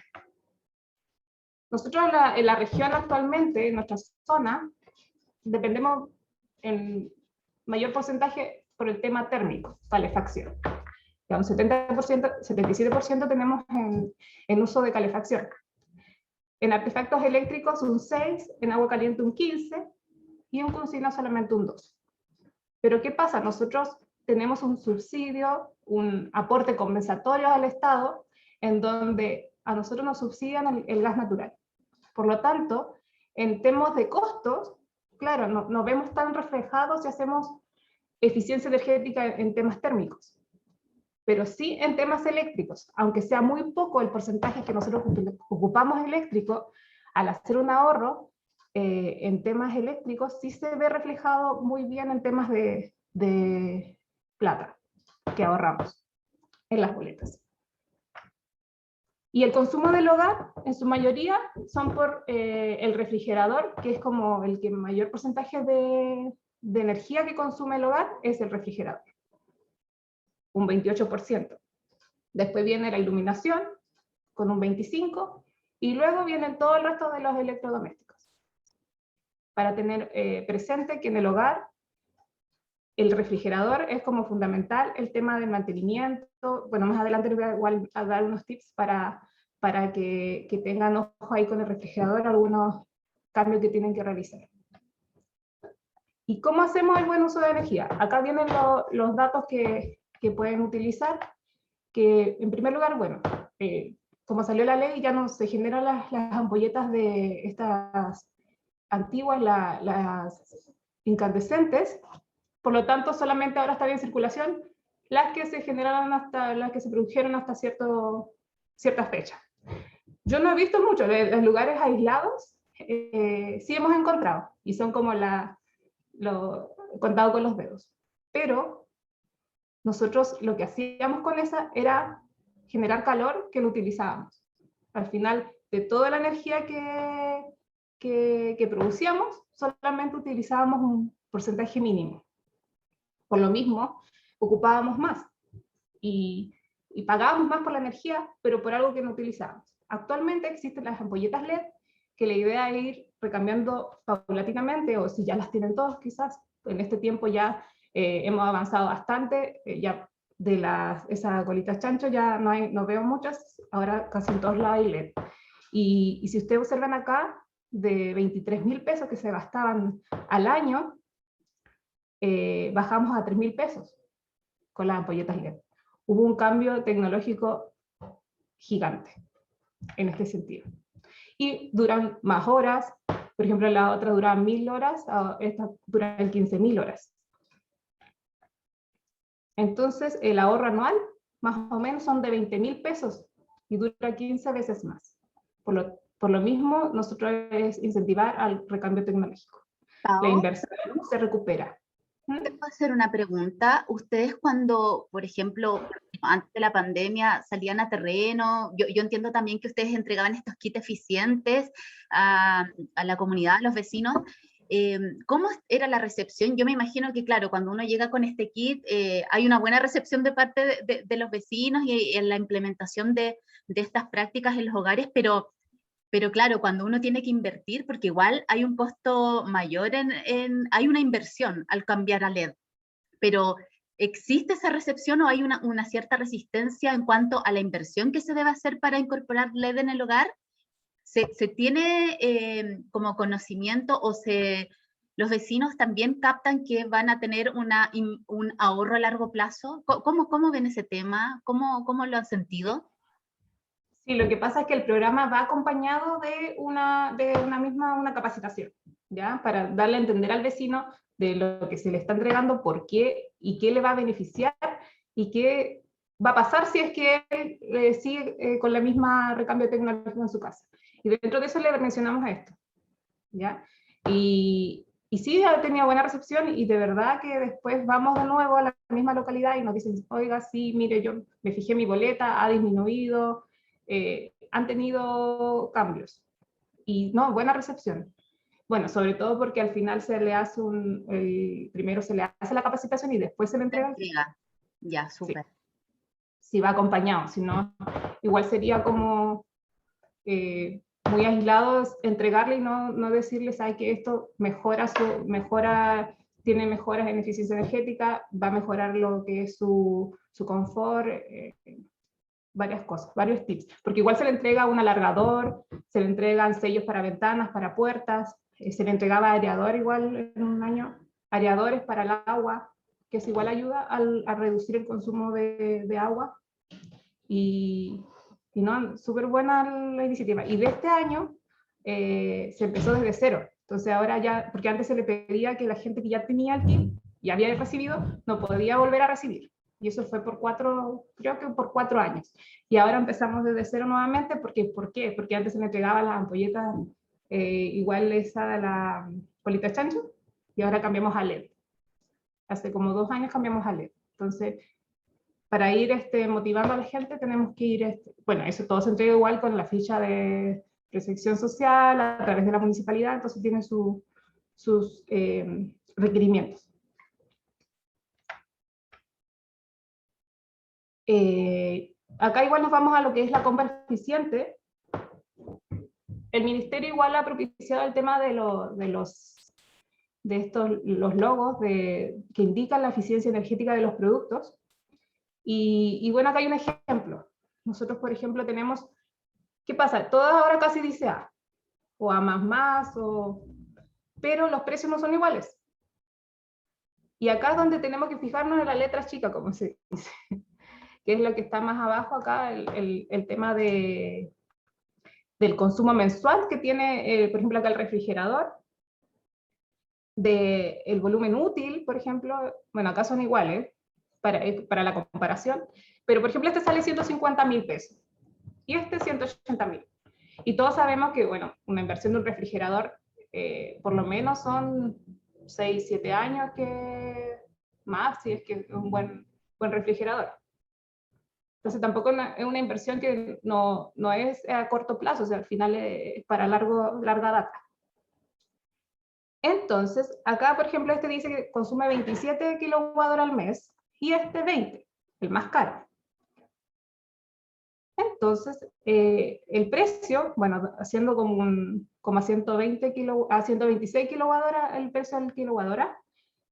Nosotros en la región actualmente, en nuestra zona, dependemos en mayor porcentaje por el tema térmico, calefacción. Ya un 70%, 77% tenemos en uso de calefacción. En artefactos eléctricos un 6%, en agua caliente un 15%, y en cocina solamente un 2%. Pero ¿qué pasa? Nosotros tenemos un subsidio, un aporte compensatorio al Estado, en donde a nosotros nos subsidian el gas natural. Por lo tanto, en temas de costos, claro, no vemos tan reflejados si hacemos eficiencia energética en temas térmicos, pero sí en temas eléctricos, aunque sea muy poco el porcentaje que nosotros ocupamos eléctrico, al hacer un ahorro en temas eléctricos sí se ve reflejado muy bien en temas de plata que ahorramos en las boletas. Y el consumo del hogar, en su mayoría, son por el refrigerador, que es como el que mayor porcentaje de energía que consume el hogar es el refrigerador, un 28%. Después viene la iluminación, con un 25%, y luego vienen todo el resto de los electrodomésticos. para tener presente que en el hogar el refrigerador es como fundamental, el tema del mantenimiento. Bueno, más adelante les voy a, igual a dar unos tips para que tengan ojo ahí con el refrigerador, algunos cambios que tienen que realizar. ¿Y cómo hacemos el buen uso de energía? Acá vienen los datos que pueden utilizar, que en primer lugar, bueno, como salió la ley, ya no se generan las ampolletas de estas antiguas, las incandescentes, por lo tanto solamente ahora están en circulación las que se generaron las que se produjeron hasta cierta fecha. Yo no he visto mucho, los lugares aislados sí hemos encontrado, y son como contado con los dedos, pero nosotros lo que hacíamos con esa era generar calor que lo utilizábamos. Al final, de toda la energía que producíamos, solamente utilizábamos un porcentaje mínimo. Por lo mismo, ocupábamos más y pagábamos más por la energía, pero por algo que no utilizábamos. Actualmente existen las ampolletas LED, que la idea es ir recambiando paulatinamente, o si ya las tienen todos quizás, en este tiempo ya hemos avanzado bastante, ya de esas colitas chancho ya no veo muchas, ahora casi en todos lados hay LED. Y si ustedes observan acá, de 23.000 pesos que se gastaban al año, bajamos a 3.000 pesos con las ampolletas LED. Hubo un cambio tecnológico gigante en este sentido. Y duran más horas, por ejemplo la otra duraba 1.000 horas, esta duran 15.000 horas. Entonces el ahorro anual más o menos son de 20.000 pesos y dura 15 veces más. Por lo mismo, nosotros es incentivar al recambio tecnológico. Pao, La inversión se recupera. ¿te puedo hacer una pregunta? Ustedes cuando, por ejemplo, antes de la pandemia salían a terreno, yo entiendo también que ustedes entregaban estos kits eficientes a la comunidad, a los vecinos. ¿Cómo era la recepción? Yo me imagino que, claro, cuando uno llega con este kit, hay una buena recepción de parte de los vecinos y en la implementación de estas prácticas en los hogares, pero claro, cuando uno tiene que invertir, porque igual hay un costo mayor, hay una inversión al cambiar a LED, pero ¿existe esa recepción o hay una cierta resistencia en cuanto a la inversión que se debe hacer para incorporar LED en el hogar? ¿Se tiene como conocimiento o los vecinos también captan que van a tener un ahorro a largo plazo? ¿Cómo ven ese tema? ¿Cómo lo han sentido? Sí, lo que pasa es que el programa va acompañado de una capacitación, ¿ya? Para darle a entender al vecino de lo que se le está entregando, por qué y qué le va a beneficiar y qué va a pasar si es que él sigue con la misma recambio tecnológico en su casa. Y dentro de eso le mencionamos esto, ¿ya? Y sí, ha tenido buena recepción y de verdad que después vamos de nuevo a la misma localidad y nos dicen, oiga, sí, mire, yo me fijé mi boleta, ha disminuido, han tenido cambios. Y no, buena recepción. Bueno, sobre todo porque al final se le hace primero se le hace la capacitación y después se le entrega. Ya, súper. Sí. Si va acompañado, si no, igual sería como muy aislado entregarle y no decirle, sabe que esto tiene mejoras en eficiencia energética, va a mejorar lo que es su confort, varias cosas, varios tips, porque igual se le entrega un alargador, se le entregan sellos para ventanas, para puertas, se le entregaba aireador igual en un año, aireadores para el agua, que es igual ayuda a reducir el consumo de agua, y no, súper buena la iniciativa. Y de este año se empezó desde cero, entonces ahora ya, porque antes se le pedía que la gente que ya tenía el kit y había recibido, no podía volver a recibir. Y eso fue creo que por 4 años. Y ahora empezamos desde cero nuevamente, ¿por qué? Porque antes se me entregaban las ampolletas igual esa de la colita chancho, y ahora cambiamos a LED. Hace como 2 años cambiamos a LED. Entonces, para ir motivando a la gente tenemos que ir, bueno, eso todo se entrega igual con la ficha de protección social a través de la municipalidad, entonces tiene sus requerimientos. Acá igual nos vamos a lo que es la compra eficiente. el ministerio igual ha propiciado el tema de los logos que indican la eficiencia energética de los productos. Y bueno, acá hay un ejemplo. Nosotros, por ejemplo, tenemos, ¿qué pasa? Todas ahora casi dice A, o A++, pero los precios no son iguales. Y acá es donde tenemos que fijarnos en la letra chica, como se dice, que es lo que está más abajo acá, el tema del consumo mensual que tiene, por ejemplo, acá el refrigerador, del volumen útil, por ejemplo, bueno, acá son iguales, para la comparación, pero por ejemplo este sale 150.000 pesos, y este 180.000. Y todos sabemos que, bueno, una inversión de un refrigerador, por lo menos son 6, 7 años que más, si es que es un buen refrigerador. Entonces tampoco es una inversión que no es a corto plazo, o sea, al final es para larga data. Entonces, acá, por ejemplo, este dice que consume 27 kWh al mes, y este 20, el más caro. Entonces, el precio, bueno, haciendo como a 126 kWh el precio del kWh,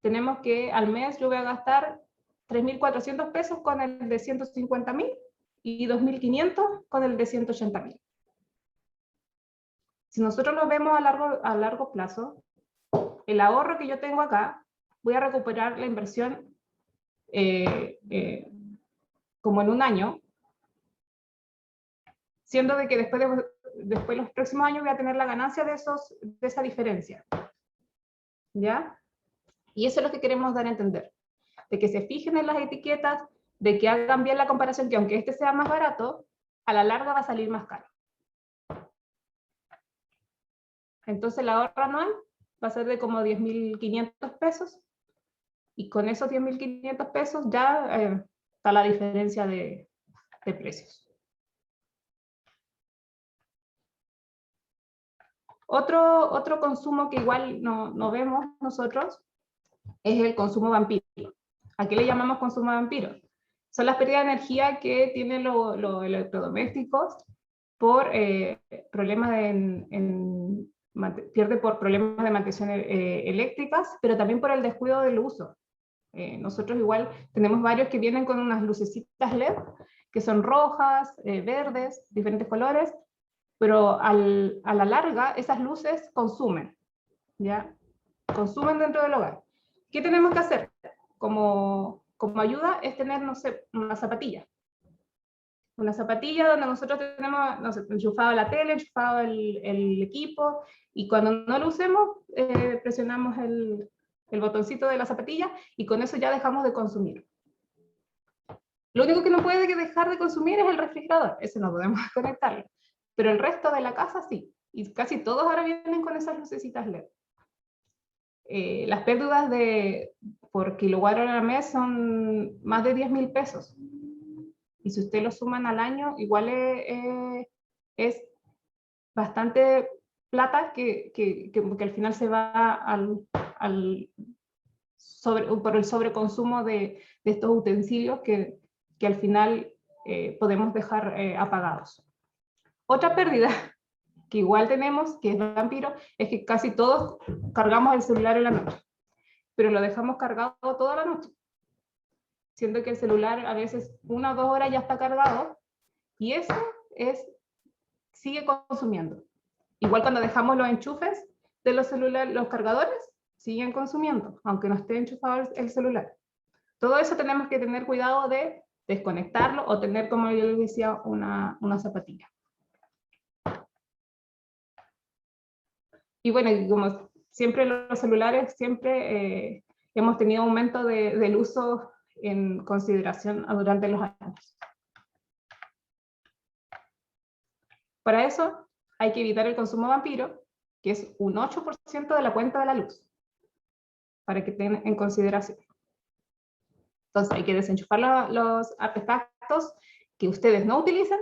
tenemos que al mes yo voy a gastar 3.400 pesos con el de 150.000 y 2.500 con el de 180.000. Si nosotros lo vemos a largo plazo, el ahorro que yo tengo acá, voy a recuperar la inversión como en un año, siendo de que después los próximos años voy a tener la ganancia de esa diferencia. ¿Ya? Y eso es lo que queremos dar a entender, de que se fijen en las etiquetas, de que hagan bien la comparación, que aunque este sea más barato, a la larga va a salir más caro. Entonces el ahorro anual va a ser de como 10.500 pesos, y con esos 10.500 pesos ya está la diferencia de precios. Otro consumo que igual no vemos nosotros es el consumo vampiro. ¿A qué le llamamos consumo vampiro? Son las pérdidas de energía que tienen los electrodomésticos por problemas pierde por problemas de mantención eléctricas, pero también por el descuido del uso. Nosotros igual tenemos varios que vienen con unas lucecitas LED, que son rojas, verdes, diferentes colores, pero a la larga esas luces consumen, ¿ya? Consumen dentro del hogar. ¿Qué tenemos que hacer? Como ayuda es tener, no sé, una zapatilla. Una zapatilla donde nosotros tenemos, no sé, enchufado la tele, enchufado el equipo, y cuando no lo usemos, presionamos el botoncito de la zapatilla, y con eso ya dejamos de consumir. Lo único que no puede dejar de consumir es el refrigerador, ese no podemos conectarlo. Pero el resto de la casa sí, y casi todos ahora vienen con esas lucecitas LED. Las pérdidas por kilowatt-hora al mes son más de 10.000 pesos. Y si ustedes lo suman al año, igual es bastante plata que al final se va por el sobreconsumo de estos utensilios que al final podemos dejar apagados. Otra pérdida que igual tenemos, que es vampiro, es que casi todos cargamos el celular en la noche, pero lo dejamos cargado toda la noche, siendo que el celular a veces 1 o 2 horas ya está cargado, y eso sigue consumiendo. Igual cuando dejamos los enchufes de los celulares, los cargadores siguen consumiendo, aunque no esté enchufado el celular. Todo eso tenemos que tener cuidado de desconectarlo, o tener, como yo les decía, una zapatilla. Y bueno, como siempre los celulares, siempre hemos tenido aumento del uso en consideración durante los años. Para eso hay que evitar el consumo vampiro, que es un 8% de la cuenta de la luz, para que tengan en consideración. Entonces hay que desenchufar los artefactos que ustedes no utilizan,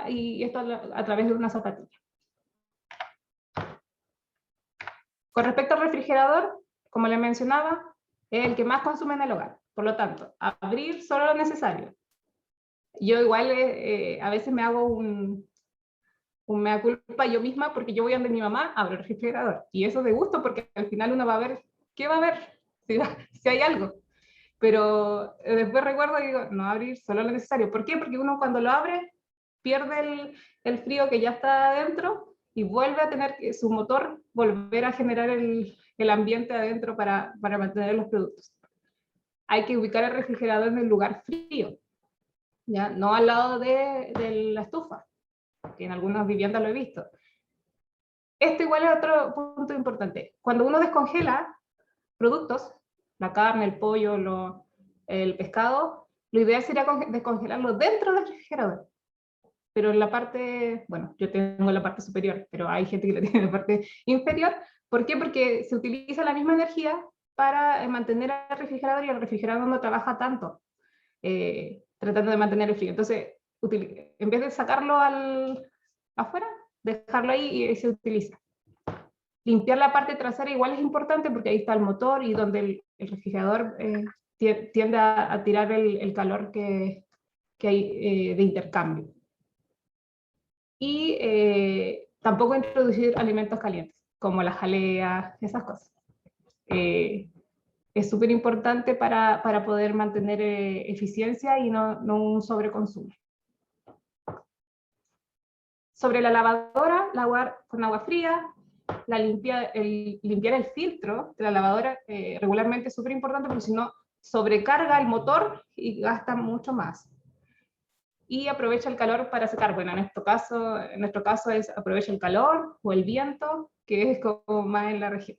y esto a través de una zapatilla. Con respecto al refrigerador, como les mencionaba, es el que más consume en el hogar. Por lo tanto, abrir solo lo necesario. Yo igual a veces me hago un mea culpa yo misma, porque yo voy a donde mi mamá, abro el refrigerador. Y eso de gusto, porque al final uno va a ver, ¿qué va a ver? Si hay algo. Pero después recuerdo y digo, no abrir solo lo necesario. ¿Por qué? Porque uno cuando lo abre pierde el frío que ya está adentro y vuelve a tener que su motor volver a generar el ambiente adentro para mantener los productos. Hay que ubicar el refrigerador en el lugar frío, ¿ya? No al lado de la estufa, que en algunas viviendas lo he visto. Esto igual es otro punto importante. Cuando uno descongela productos, la carne, el pollo, el pescado, lo ideal sería descongelarlo dentro del refrigerador. Pero en la parte, bueno, yo tengo la parte superior, pero hay gente que lo tiene en la parte inferior. ¿Por qué? Porque se utiliza la misma energía para mantener el refrigerador y el refrigerador no trabaja tanto, tratando de mantener el frío. Entonces, en vez de sacarlo afuera, dejarlo ahí y se utiliza. Limpiar la parte trasera igual es importante porque ahí está el motor y donde el refrigerador tiende a tirar el calor que hay de intercambio. Y tampoco introducir alimentos calientes, como la jalea, esas cosas. Es súper importante para poder mantener eficiencia y no un sobreconsumo. Sobre la lavadora, lavar con agua fría, limpiar el filtro de la lavadora regularmente es súper importante porque si no sobrecarga el motor y gasta mucho más. Y aprovecha el calor para secar. Bueno, en nuestro caso es aprovecha el calor o el viento, que es como más en la región.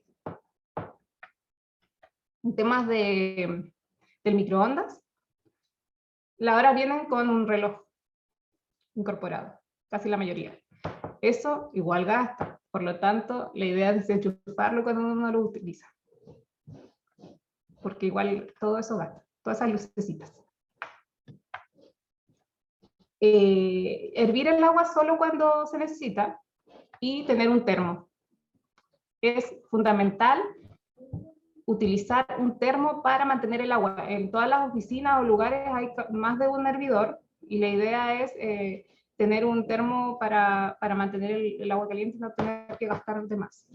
En temas del microondas, ahora vienen con un reloj incorporado, casi la mayoría. Eso igual gasta, por lo tanto, la idea es desenchufarlo cuando uno lo utiliza. Porque igual todo eso gasta, todas esas lucecitas. Hervir el agua solo cuando se necesita y tener un termo. Es fundamental utilizar un termo para mantener el agua. En todas las oficinas o lugares hay más de un hervidor y la idea es tener un termo para mantener el agua caliente y no tener que gastar de más.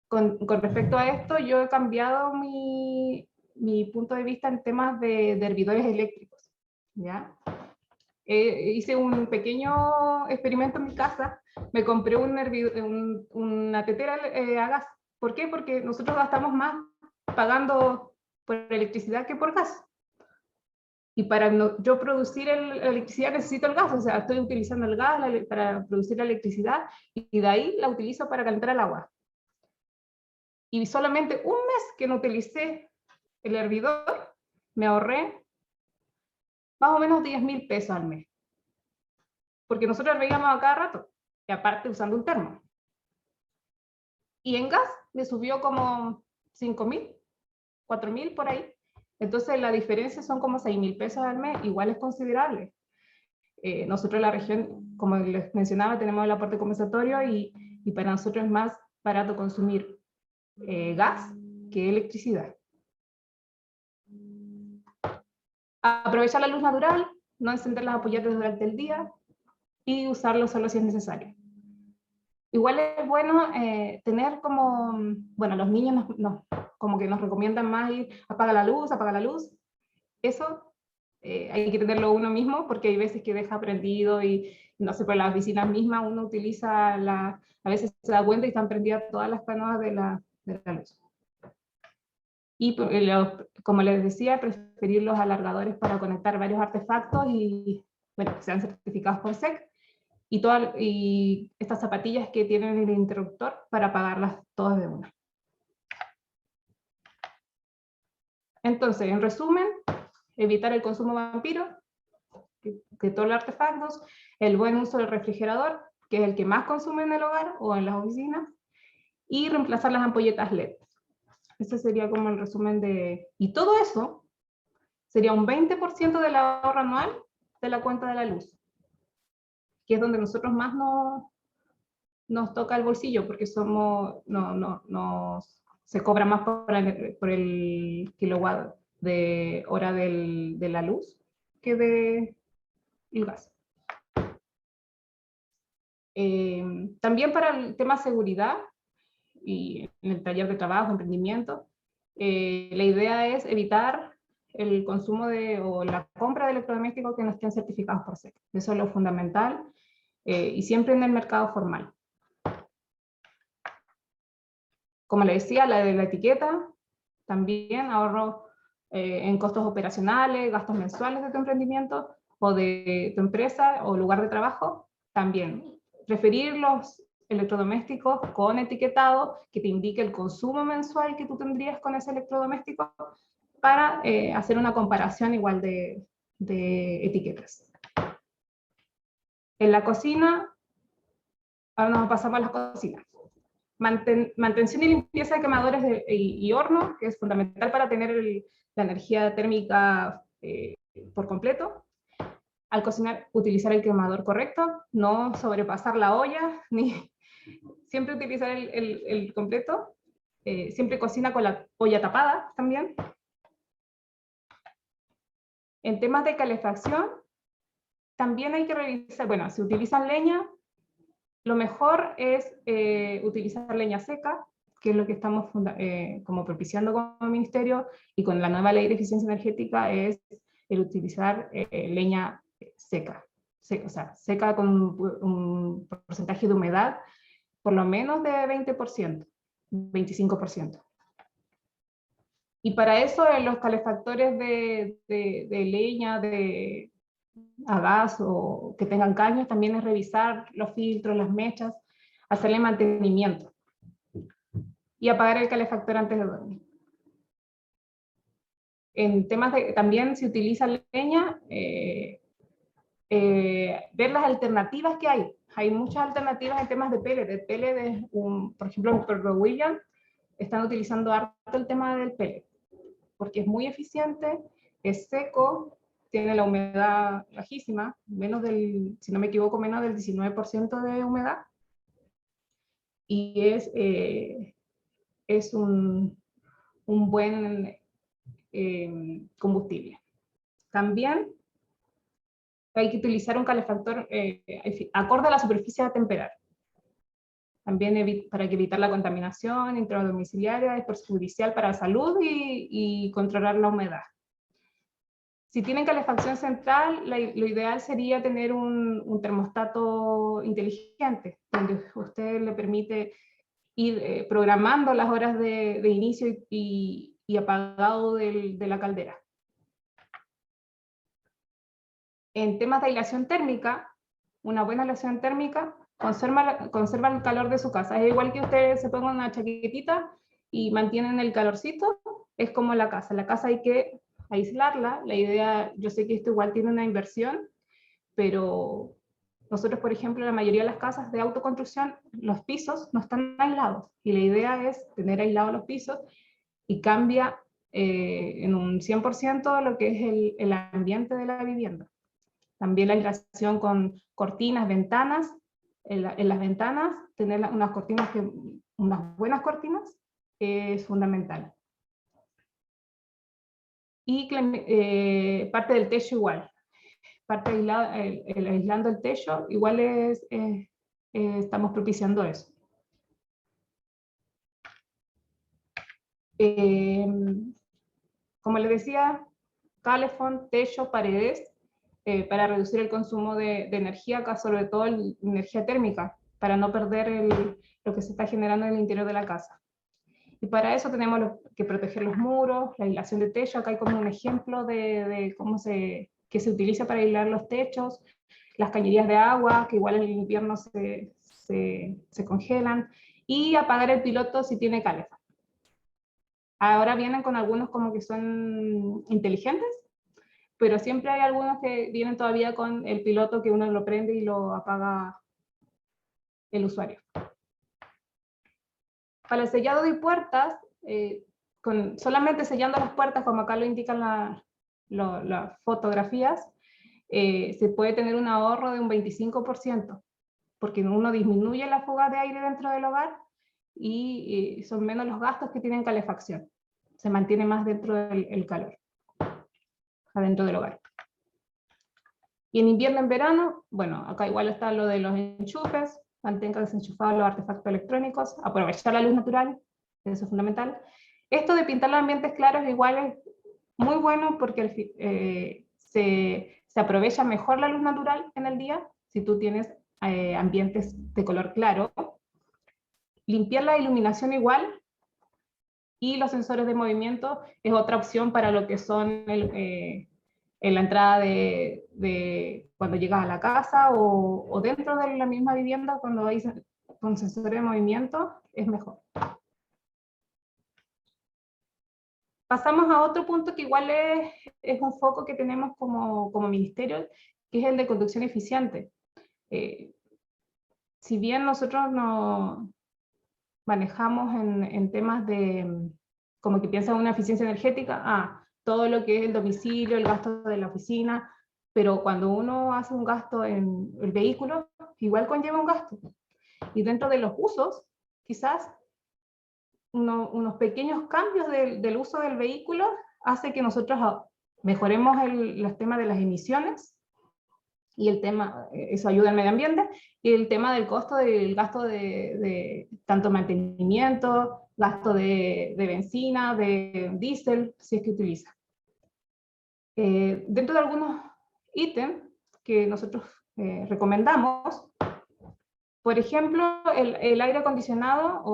Con respecto a esto, yo he cambiado mi punto de vista en temas de hervidores eléctricos, ¿ya? Hice un pequeño experimento en mi casa, me compré una tetera a gas. ¿Por qué? Porque nosotros gastamos más pagando por electricidad que por gas. Y para yo producir la electricidad necesito el gas, o sea, estoy utilizando el gas para producir la electricidad y de ahí la utilizo para calentar el agua. Y solamente un mes que no utilicé el hervidor, me ahorré más o menos 10.000 pesos al mes. Porque nosotros hervíamos a cada rato, y aparte usando un termo. Y en gas me subió como 5.000, 4.000 por ahí. Entonces la diferencia son como 6.000 pesos al mes, igual es considerable. Nosotros en la región, como les mencionaba, tenemos el aporte compensatorio y para nosotros es más barato consumir gas que electricidad. Aprovechar la luz natural, no encender las ampolletas durante el día y usarlo solo si es necesario. Igual es bueno tener como, bueno, los niños como que nos recomiendan más ir, apaga la luz. Eso hay que tenerlo uno mismo porque hay veces que deja prendido y no sé, por las oficinas mismas uno utiliza a veces se da cuenta y están prendidas todas las canoas de la luz. Y como les decía, preferir los alargadores para conectar varios artefactos y, bueno, que sean certificados por SEC. Y estas zapatillas que tienen el interruptor para apagarlas todas de una. Entonces, en resumen, evitar el consumo vampiro de todos los artefactos, el buen uso del refrigerador, que es el que más consume en el hogar o en las oficinas, y reemplazar las ampolletas LED. Ese sería como el resumen de... Y todo eso sería un 20% del ahorro anual de la cuenta de la luz, que es donde nosotros más nos toca el bolsillo, porque se cobra más por el kilowatt de hora de la luz que del gas. También para el tema seguridad y en el taller de trabajo, emprendimiento, la idea es evitar el consumo o la compra de electrodomésticos que no estén certificados por SECA. Eso es lo fundamental, y siempre en el mercado formal. Como le decía, la de la etiqueta, también ahorro en costos operacionales, gastos mensuales de tu emprendimiento o de tu empresa o lugar de trabajo. También preferir los electrodomésticos con etiquetado que te indique el consumo mensual que tú tendrías con ese electrodoméstico para hacer una comparación igual de etiquetas. En la cocina, ahora nos pasamos a la cocina. Mantención y limpieza de quemadores y horno, que es fundamental para tener la energía térmica por completo. Al cocinar, utilizar el quemador correcto, no sobrepasar la olla, ni siempre utilizar el completo. Siempre cocina con la olla tapada también. En temas de calefacción, también hay que revisar, bueno, si utilizan leña, lo mejor es utilizar leña seca, que es lo que estamos como propiciando como ministerio, y con la nueva ley de eficiencia energética es el utilizar leña seca, o sea, seca con un porcentaje de humedad por lo menos de 20%, 25%. Y para eso en los calefactores de leña, a gas o que tengan caños, también es revisar los filtros, las mechas, hacerle mantenimiento y apagar el calefactor antes de dormir. En temas de, también se utiliza leña, ver las alternativas que hay. Hay muchas alternativas en temas de pellet. El pellet es por ejemplo, en Puerto William están utilizando harto el tema del pellet, porque es muy eficiente, es seco, tiene la humedad bajísima, menos del, si no me equivoco, menos del 19% de humedad, y es un buen combustible. También hay que utilizar un calefactor acorde a la superficie a temperar. También para evitar la contaminación intradomiciliaria, es perjudicial para la salud y controlar la humedad. Si tienen calefacción central, lo ideal sería tener un termostato inteligente, donde usted le permite ir programando las horas de inicio y apagado de la caldera. En temas de aislación térmica, una buena aislación térmica conserva el calor de su casa. Es igual que ustedes se pongan una chaquetita y mantienen el calorcito, es como la casa. La casa hay que aislarla. La idea, yo sé que esto igual tiene una inversión, pero nosotros, por ejemplo, la mayoría de las casas de autoconstrucción, los pisos no están aislados, y la idea es tener aislados los pisos, y cambia en un 100% lo que es el ambiente de la vivienda. También la aislación con cortinas, ventanas, en las ventanas, tener unas buenas cortinas es fundamental. Y parte del techo igual. Parte aislando el techo, igual estamos propiciando eso. Como les decía, calefón, techo, paredes, para reducir el consumo de energía, acá sobre todo energía térmica, para no perder lo que se está generando en el interior de la casa. Y para eso tenemos que proteger los muros, la aislación de techo. Acá hay como un ejemplo de cómo que se utiliza para aislar los techos, las cañerías de agua, que igual en el invierno se congelan, y apagar el piloto si tiene calefón. Ahora vienen con algunos como que son inteligentes, pero siempre hay algunos que vienen todavía con el piloto que uno lo prende y lo apaga el usuario. Para el sellado de puertas, solamente sellando las puertas, como acá lo indican las fotografías, se puede tener un ahorro de un 25%, porque uno disminuye la fuga de aire dentro del hogar y son menos los gastos que tienen calefacción. Se mantiene más dentro del calor, adentro del hogar. Y en invierno, en verano, bueno, acá igual está lo de los enchufes, mantenga desenchufados los artefactos electrónicos, aprovechar la luz natural, eso es fundamental. Esto de pintar los ambientes claros igual es muy bueno porque se aprovecha mejor la luz natural en el día si tú tienes ambientes de color claro. Limpiar la iluminación igual, y los sensores de movimiento es otra opción para lo que son en la entrada de cuando llegas a la casa o dentro de la misma vivienda cuando hay con sensores de movimiento, es mejor. Pasamos a otro punto que igual es un foco que tenemos como ministerio, que es el de conducción eficiente. Si bien nosotros nos manejamos en temas de, como que piensan en una eficiencia energética, todo lo que es el domicilio, el gasto de la oficina, pero cuando uno hace un gasto en el vehículo, igual conlleva un gasto. Y dentro de los usos, quizás unos pequeños cambios del uso del vehículo hace que nosotros mejoremos los temas de las emisiones, y el tema, eso ayuda al medio ambiente, y el tema del costo del gasto de tanto mantenimiento, gasto de benzina, de diésel, si es que utiliza. Dentro de algunos ítems que nosotros recomendamos, por ejemplo, el aire acondicionado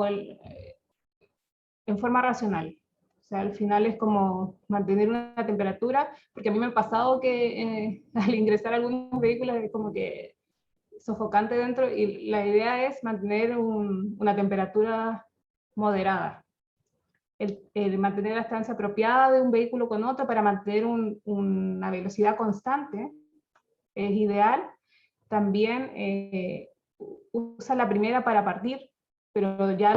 en forma racional. O sea, al final es como mantener una temperatura, porque a mí me ha pasado que al ingresar a algunos vehículos es como que sofocante dentro, y la idea es mantener una temperatura moderada. El mantener la distancia apropiada de un vehículo con otro para mantener una velocidad constante es ideal. También usa la primera para partir, pero ya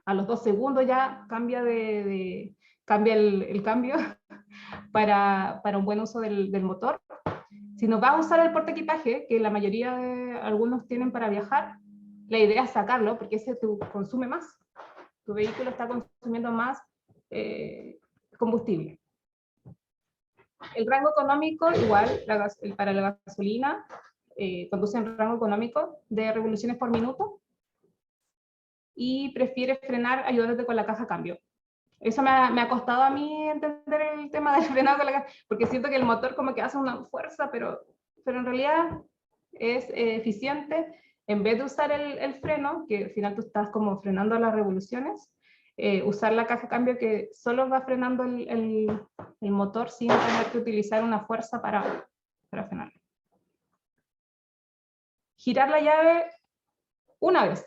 a los 2 segundos ya cambia cambia el cambio para un buen uso del motor. Si nos vas a usar el portaequipaje, que la mayoría de algunos tienen para viajar, la idea es sacarlo, porque ese consume más. Tu vehículo está consumiendo más combustible. El rango económico, igual, para la gasolina, conduce en rango económico de revoluciones por minuto, y prefiere frenar ayudándote con la caja cambio. Eso me ha costado a mí entender el tema del frenado con la caja, porque siento que el motor como que hace una fuerza, pero en realidad es eficiente. En vez de usar el freno, que al final tú estás como frenando las revoluciones, usar la caja cambio que solo va frenando el motor sin tener que utilizar una fuerza para frenar. Girar la llave una vez.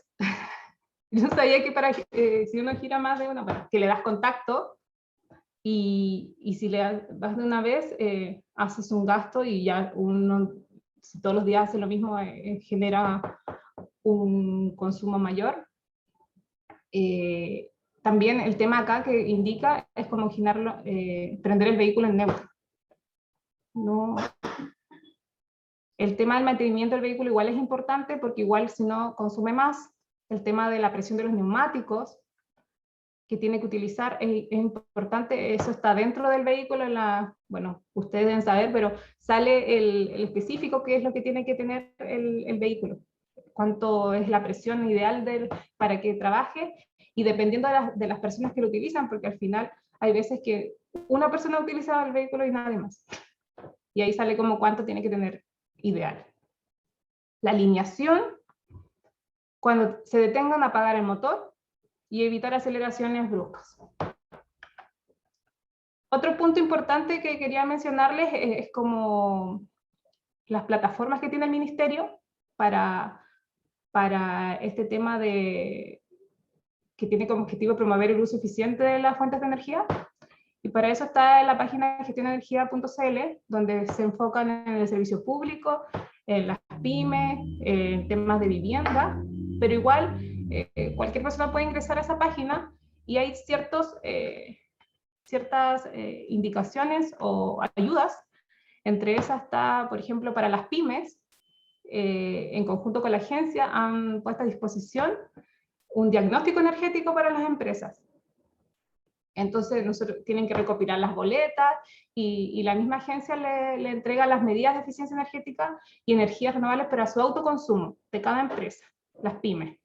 Yo sabía que si uno gira más de una, que le das contacto, y si le das de una vez, haces un gasto, y ya uno, si todos los días hace lo mismo, genera un consumo mayor. También el tema acá que indica es como prender el vehículo en neutro. No. El tema del mantenimiento del vehículo igual es importante, porque igual si no consume más. El tema de la presión de los neumáticos que tiene que utilizar es importante. Eso está dentro del vehículo, bueno, ustedes deben saber, pero sale el específico, que es lo que tiene que tener el vehículo, cuánto es la presión ideal para que trabaje, y dependiendo de las personas que lo utilizan, porque al final hay veces que una persona utiliza el vehículo y nadie más, y ahí sale como cuánto tiene que tener ideal. La alineación, cuando se detengan, apagar el motor y evitar aceleraciones bruscas. Otro punto importante que quería mencionarles es como las plataformas que tiene el ministerio para este tema que tiene como objetivo promover el uso eficiente de las fuentes de energía. Y para eso está en la página gestionenergia.cl, donde se enfocan en el servicio público, en las pymes, en temas de vivienda, pero igual cualquier persona puede ingresar a esa página, y hay ciertas indicaciones o ayudas. Entre esas está, por ejemplo, para las pymes, en conjunto con la agencia, han puesto a disposición un diagnóstico energético para las empresas. Entonces nosotros tienen que recopilar las boletas, y la misma agencia le entrega las medidas de eficiencia energética y energías renovables para su autoconsumo de cada empresa. las pymes.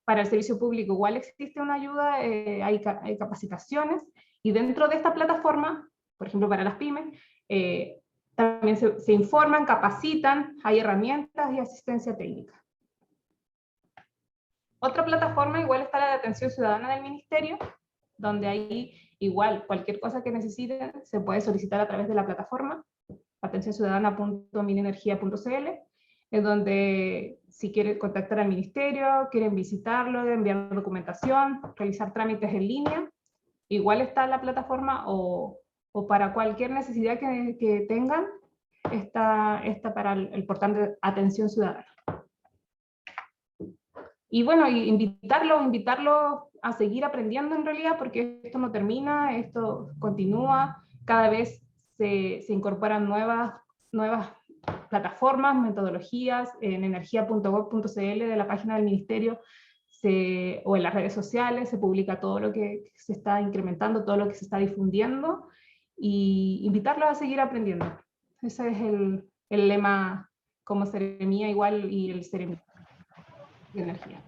Para el servicio público igual existe una ayuda, hay capacitaciones, y dentro de esta plataforma, por ejemplo para las pymes, también se informan, capacitan, hay herramientas y asistencia técnica. Otra plataforma igual está la de atención ciudadana del ministerio, donde ahí igual cualquier cosa que necesiten se puede solicitar a través de la plataforma, atenciociudadana.minenergia.cl, en donde si quieren contactar al ministerio, quieren visitarlo, enviar documentación, realizar trámites en línea, igual está la plataforma, o para cualquier necesidad que tengan, está para el portal de atención ciudadana. Y bueno, invitarlo a seguir aprendiendo en realidad, porque esto no termina, esto continúa, cada vez se incorporan nuevas plataformas, metodologías, en energia.gov.cl de la página del ministerio, o en las redes sociales, se publica todo lo que se está incrementando, todo lo que se está difundiendo, y invitarlos a seguir aprendiendo. Ese es el lema como Seremía igual, y el Seremía de energía.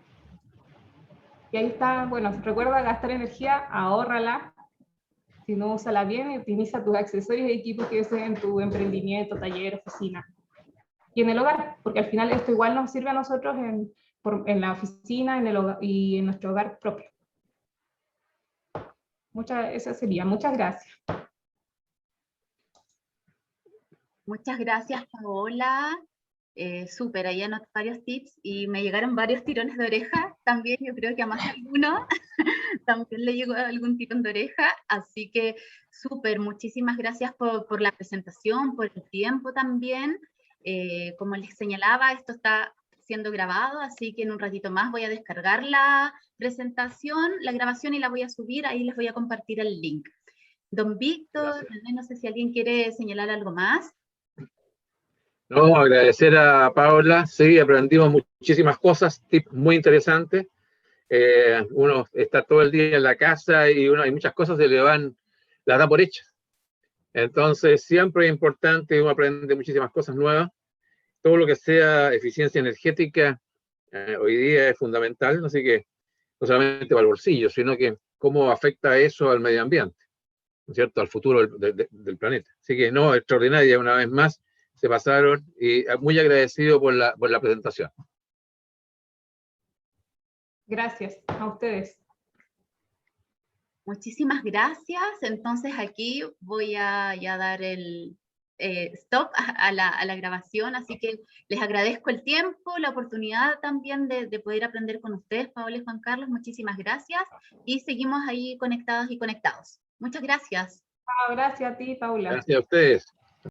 Y ahí está, bueno, recuerda gastar energía, ahórrala, si no, úsala bien y optimiza tus accesorios y equipos que uses en tu emprendimiento, taller, oficina. Y en el hogar, porque al final esto igual nos sirve a nosotros en la oficina, en el hogar, y en nuestro hogar propio. Eso sería, muchas gracias. Muchas gracias, Paola. Súper, ahí anoté varios tips y me llegaron varios tirones de oreja también. Yo creo que a más de alguno también le llegó algún tirón de oreja, así que súper, muchísimas gracias por la presentación, por el tiempo también. Como les señalaba, esto está siendo grabado, así que en un ratito más voy a descargar la presentación, la grabación, y la voy a subir, ahí les voy a compartir el link. Don Víctor, no sé si alguien quiere señalar algo más. No, agradecer a Paola, sí, aprendimos muchísimas cosas, tips muy interesantes. Uno está todo el día en la casa y hay muchas cosas que las da por hechas. Entonces, siempre es importante, uno aprende muchísimas cosas nuevas. Todo lo que sea eficiencia energética hoy día es fundamental, así que no solamente para el bolsillo, sino que cómo afecta eso al medio ambiente, ¿no es cierto?, al futuro del planeta. Así que no, extraordinaria una vez más. Se pasaron, y muy agradecido por la presentación. Gracias a ustedes. Muchísimas gracias. Entonces aquí voy a ya dar el stop a la grabación, así que les agradezco el tiempo, la oportunidad también de poder aprender con ustedes, Paola y Juan Carlos. Muchísimas gracias, y seguimos ahí conectadas y conectados. Muchas gracias. Gracias a ti, Paula. Gracias a ustedes.